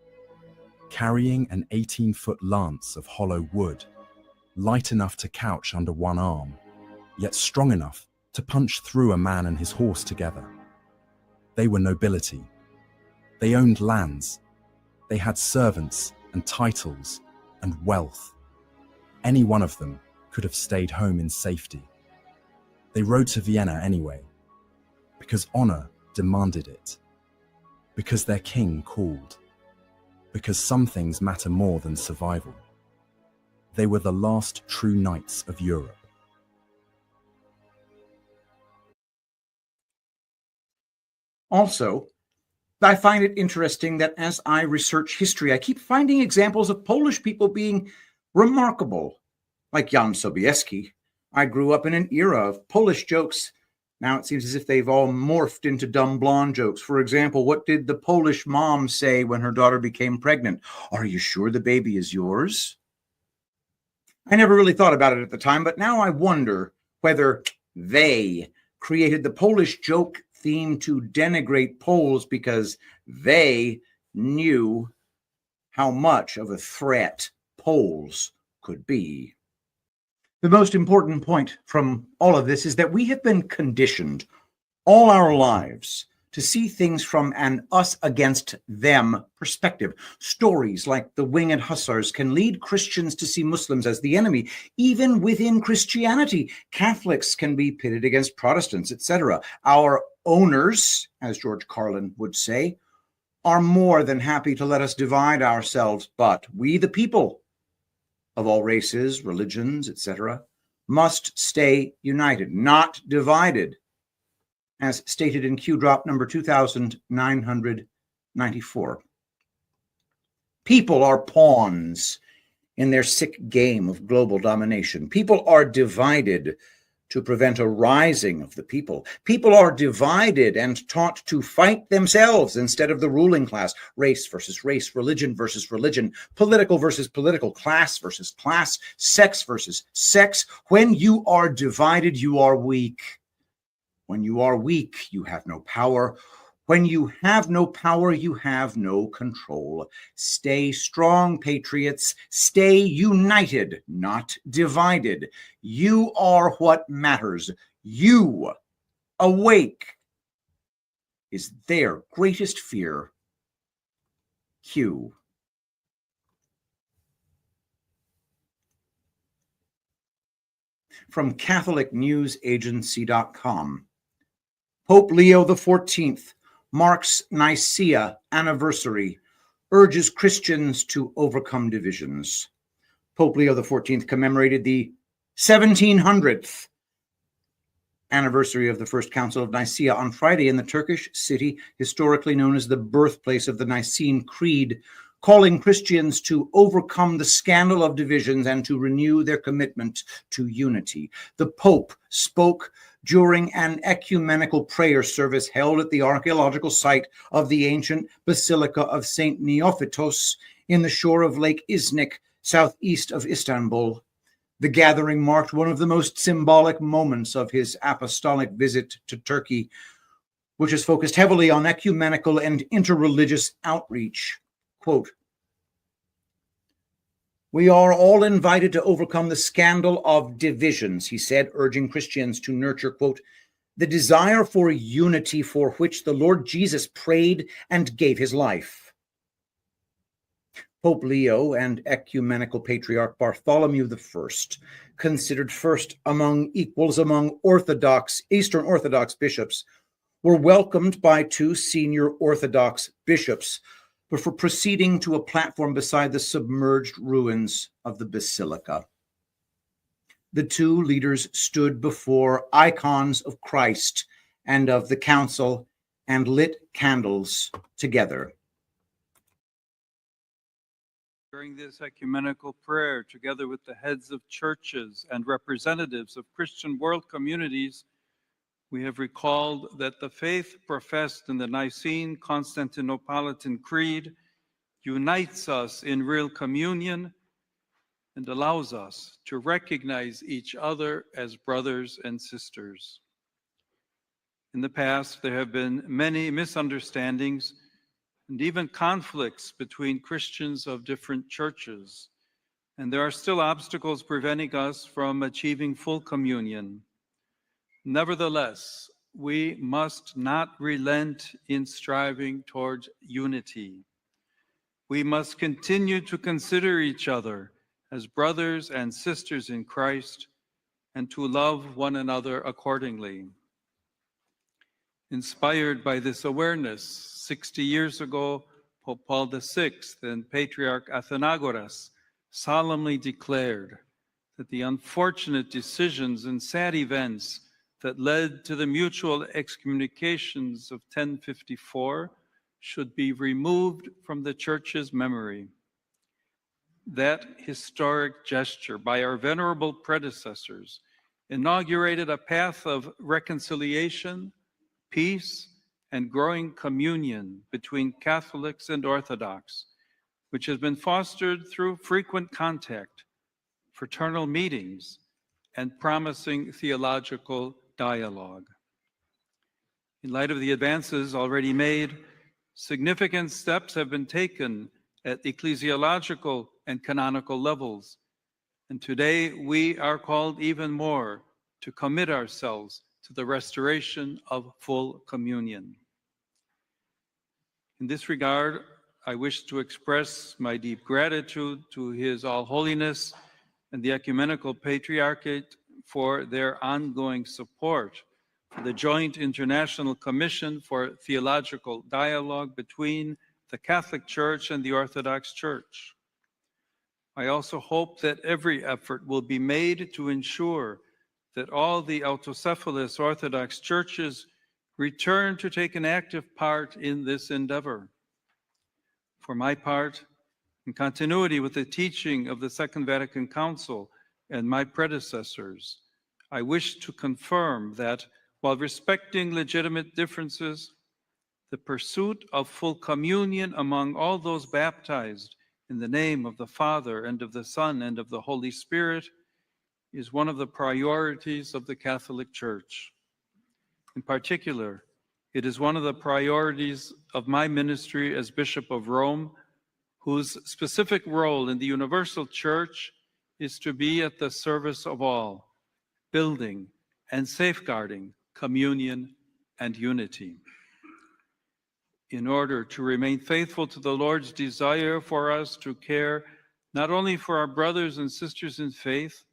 carrying an 18-foot lance of hollow wood, light enough to couch under one arm, yet strong enough to punch through a man and his horse together. They were nobility. They owned lands. They had servants and titles and wealth. Any one of them could have stayed home in safety. They rode to Vienna anyway, because honor demanded it, because their king called, because some things matter more than survival. They were the last true knights of Europe. Also, I find it interesting that as I research history, I keep finding examples of Polish people being remarkable, like Jan Sobieski. I grew up in an era of Polish jokes. Now it seems as if they've all morphed into dumb blonde jokes. For example, what did the Polish mom say when her daughter became pregnant? "Are you sure the baby is yours?" I never really thought about it at the time, but now I wonder whether they created the Polish joke theme to denigrate Poles because they knew how much of a threat Poles could be. The most important point from all of this is that we have been conditioned all our lives to see things from an us against them perspective. Stories like the Winged Hussars can lead Christians to see Muslims as the enemy. Even within Christianity, Catholics can be pitted against Protestants, etc. Our owners, as George Carlin would say, are more than happy to let us divide ourselves, but we, the people of all races, religions, etc., must stay united, not divided, as stated in Q drop number 2994. People are pawns in their sick game of global domination. People are divided to prevent a rising of the people. People are divided and taught to fight themselves instead of the ruling class. Race versus race, religion versus religion, political versus political, class versus class, sex versus sex. When you are divided, you are weak. When you are weak, you have no power. When you have no power, you have no control. Stay strong, patriots. Stay united, not divided. You are what matters. You, awake, is their greatest fear. Q. from CatholicNewsAgency.com. Pope Leo XIV marks Nicaea anniversary, urges Christians to overcome divisions. Pope Leo XIV commemorated the 1700th anniversary of the First Council of Nicaea on Friday in the Turkish city historically known as the birthplace of the Nicene Creed, calling Christians to overcome the scandal of divisions and to renew their commitment to unity. The Pope spoke during an ecumenical prayer service held at the archaeological site of the ancient Basilica of St. Neophytos in the shore of Lake Iznik, southeast of Istanbul. The gathering marked one of the most symbolic moments of his apostolic visit to Turkey, which is focused heavily on ecumenical and interreligious outreach. Quote, "We are all invited to overcome the scandal of divisions," he said, urging Christians to nurture, quote, "the desire for unity for which the Lord Jesus prayed and gave his life." Pope Leo and Ecumenical Patriarch Bartholomew I, considered first among equals among Eastern Orthodox bishops, were welcomed by two senior Orthodox bishops before proceeding to a platform beside the submerged ruins of the basilica. The two leaders stood before icons of Christ and of the council and lit candles together. During this ecumenical prayer, together with the heads of churches and representatives of Christian world communities, we have recalled that the faith professed in the Nicene Constantinopolitan Creed unites us in real communion and allows us to recognize each other as brothers and sisters. In the past, there have been many misunderstandings and even conflicts between Christians of different churches, and there are still obstacles preventing us from achieving full communion. Nevertheless, we must not relent in striving towards unity. We must continue to consider each other as brothers and sisters in Christ and to love one another accordingly. Inspired by this awareness, 60 years ago, Pope Paul VI and Patriarch Athenagoras solemnly declared that the unfortunate decisions and sad events that led to the mutual excommunications of 1054 should be removed from the Church's memory. That historic gesture by our venerable predecessors inaugurated a path of reconciliation, peace, and growing communion between Catholics and Orthodox, which has been fostered through frequent contact, fraternal meetings, and promising theological dialogue. In light of the advances already made, significant steps have been taken at ecclesiological and canonical levels, and today we are called even more to commit ourselves to the restoration of full communion. In this regard, I wish to express my deep gratitude to His All Holiness and the Ecumenical Patriarchate for their ongoing support for the Joint International Commission for Theological Dialogue between the Catholic Church and the Orthodox Church. I also hope that every effort will be made to ensure that all the autocephalous Orthodox churches return to take an active part in this endeavor. For my part, in continuity with the teaching of the Second Vatican Council and my predecessors, I wish to confirm that while respecting legitimate differences, the pursuit of full communion among all those baptized in the name of the Father and of the Son and of the Holy Spirit is one of the priorities of the Catholic Church. In particular, it is one of the priorities of my ministry as Bishop of Rome, whose specific role in the universal church is to be at the service of all, building and safeguarding communion and unity. In order to remain faithful to the Lord's desire for us to care not only for our brothers and sisters in faith,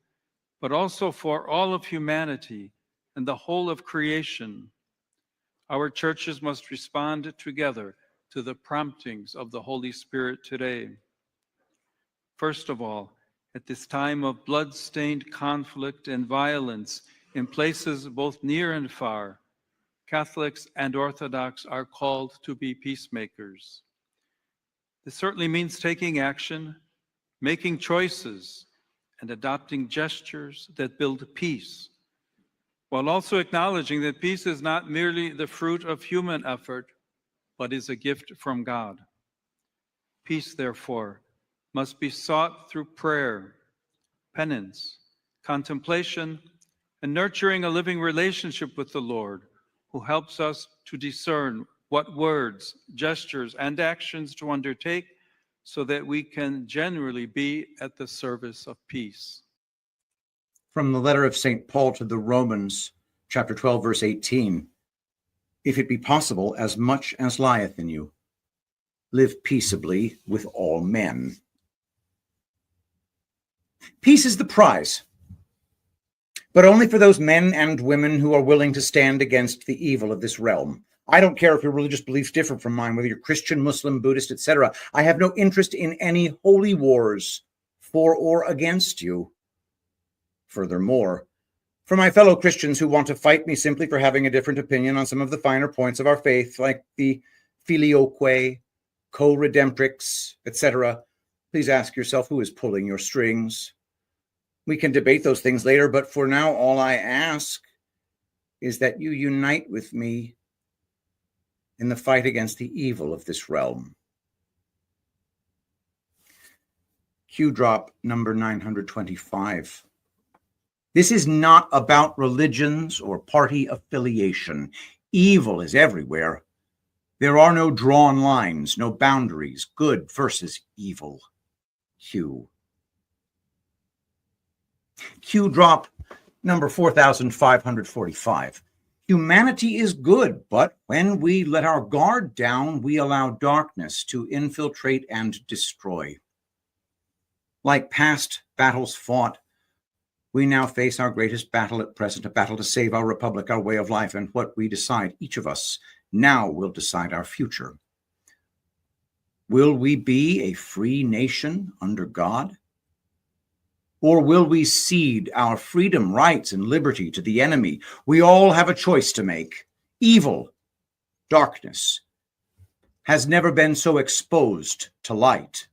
but also for all of humanity and the whole of creation. Our churches must respond together to the promptings of the Holy Spirit today. First of all, at this time of blood-stained conflict and violence in places both near and far, Catholics and Orthodox are called to be peacemakers. This certainly means taking action, making choices, and adopting gestures that build peace, while also acknowledging that peace is not merely the fruit of human effort, but is a gift from God. Peace, therefore, must be sought through prayer, penance, contemplation, and nurturing a living relationship with the Lord, who helps us to discern what words, gestures, and actions to undertake so that we can generally be at the service of peace. From the letter of St. Paul to the Romans, chapter 12, verse 18, if it be possible, as much as lieth in you, live peaceably with all men. Peace is the prize, but only for those men and women who are willing to stand against the evil of this realm. I don't care if your religious beliefs differ from mine, whether you're Christian, Muslim, Buddhist, etc. I have no interest in any holy wars for or against you. Furthermore, for my fellow Christians who want to fight me simply for having a different opinion on some of the finer points of our faith, like the filioque, co-redemptrix, etc., please ask yourself who is pulling your strings. We can debate those things later, but for now, all I ask is that you unite with me in the fight against the evil of this realm. Q drop number 925. This is not about religions or party affiliation. Evil is everywhere. There are no drawn lines, no boundaries, good versus evil. Q. Q drop number 4545. Humanity is good, but when we let our guard down, we allow darkness to infiltrate and destroy. Like past battles fought, we now face our greatest battle at present, a battle to save our republic, our way of life, and what we decide, each of us, now will decide our future. Will we be a free nation under God? Or will we cede our freedom, rights, and liberty to the enemy? We all have a choice to make. Evil, darkness, has never been so exposed to light.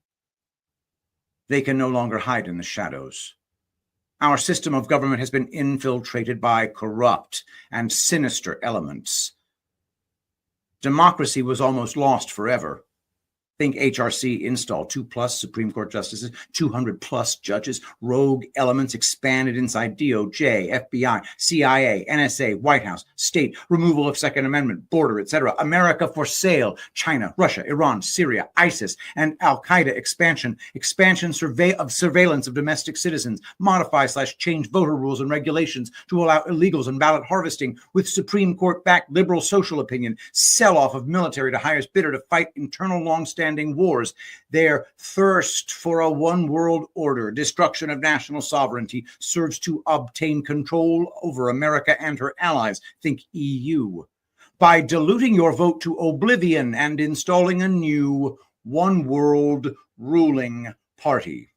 They can no longer hide in the shadows. Our system of government has been infiltrated by corrupt and sinister elements. Democracy was almost lost forever. Think HRC install, 2+ Supreme Court justices, 200+ judges, rogue elements expanded inside DOJ, FBI, CIA, NSA, White House, state, removal of Second Amendment, border, etc. America for sale, China, Russia, Iran, Syria, ISIS, and Al-Qaeda expansion of surveillance of domestic citizens, modify/change voter rules and regulations to allow illegals and ballot harvesting with Supreme Court-backed liberal social opinion, sell-off of military to highest bidder to fight internal long-standing wars, their thirst for a one-world order, destruction of national sovereignty, serves to obtain control over America and her allies, think EU, by diluting your vote to oblivion and installing a new one-world ruling party.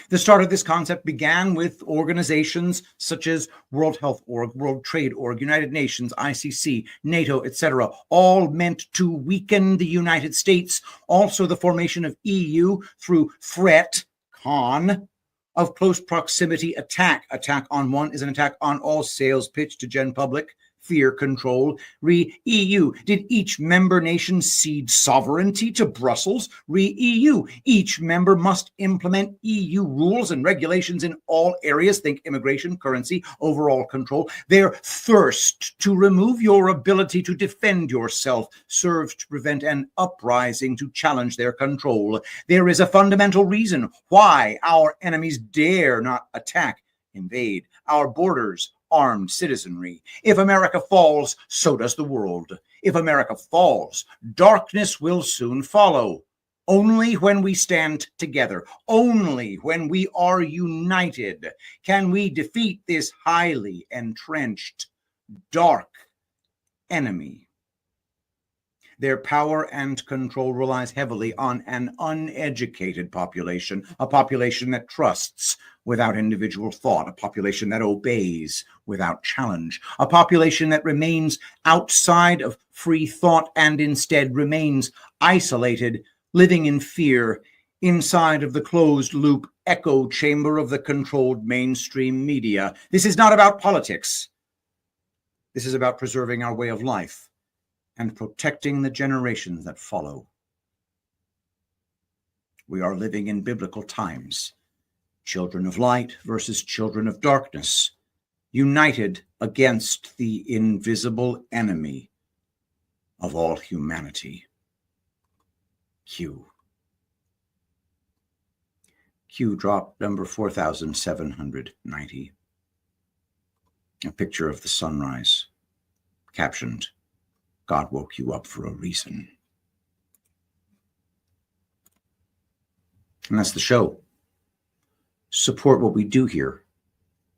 The start of this concept began with organizations such as World Health Org, World Trade Org, United Nations, ICC, NATO, etc., all meant to weaken the United States. Also, the formation of EU through threat, con, of close proximity attack. Attack on one is an attack on all, sales pitch to gen public. Fear control. EU. Did each member nation cede sovereignty to Brussels? EU. Each member must implement EU rules and regulations in all areas. Think immigration, currency, overall control. Their thirst to remove your ability to defend yourself serves to prevent an uprising to challenge their control. There is a fundamental reason why our enemies dare not attack, invade our borders, armed citizenry. If America falls, so does the world. If America falls, darkness will soon follow. Only when we stand together, only when we are united, can we defeat this highly entrenched, dark enemy. Their power and control relies heavily on an uneducated population, a population that trusts without individual thought, a population that obeys without challenge, a population that remains outside of free thought and instead remains isolated, living in fear inside of the closed-loop echo chamber of the controlled mainstream media. This is not about politics. This is about preserving our way of life and protecting the generations that follow. We are living in biblical times. Children of light versus children of darkness, united against the invisible enemy of all humanity. Q. Q drop number 4790. A picture of the sunrise, captioned, "God woke you up for a reason." And that's the show. Support what we do here.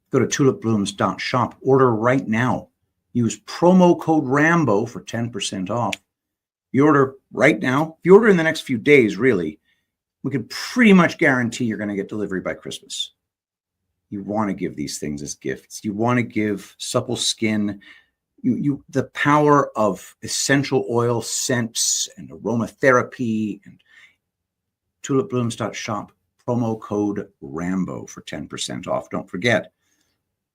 Go to tulipblooms.shop. Order right now. Use promo code Rambo for 10% off. You order right now. If you order in the next few days, really, we can pretty much guarantee you're going to get delivery by Christmas. You want to give these things as gifts. You want to give supple skin, the power of essential oil scents and aromatherapy, and tulipblooms.shop, promo code Rambo for 10% off. Don't forget,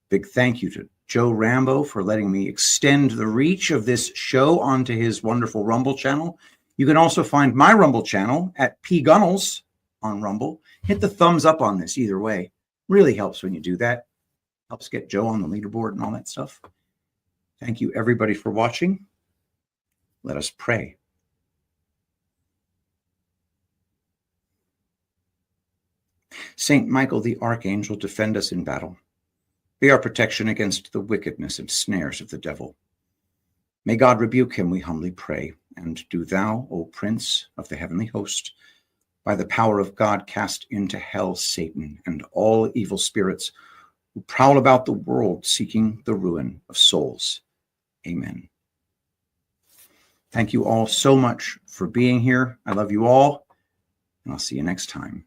big thank you to Joe Rambo for letting me extend the reach of this show onto his wonderful Rumble channel. You can also find my Rumble channel at P. Gunnels on Rumble. Hit the thumbs up on this either way. Really helps when you do that. Helps get Joe on the leaderboard and all that stuff. Thank you, everybody, for watching. Let us pray. Saint Michael the Archangel, defend us in battle. Be our protection against the wickedness and snares of the devil. May God rebuke him, we humbly pray. And do thou, O Prince of the heavenly host, by the power of God cast into hell Satan and all evil spirits who prowl about the world seeking the ruin of souls. Amen. Thank you all so much for being here. I love you all, and I'll see you next time.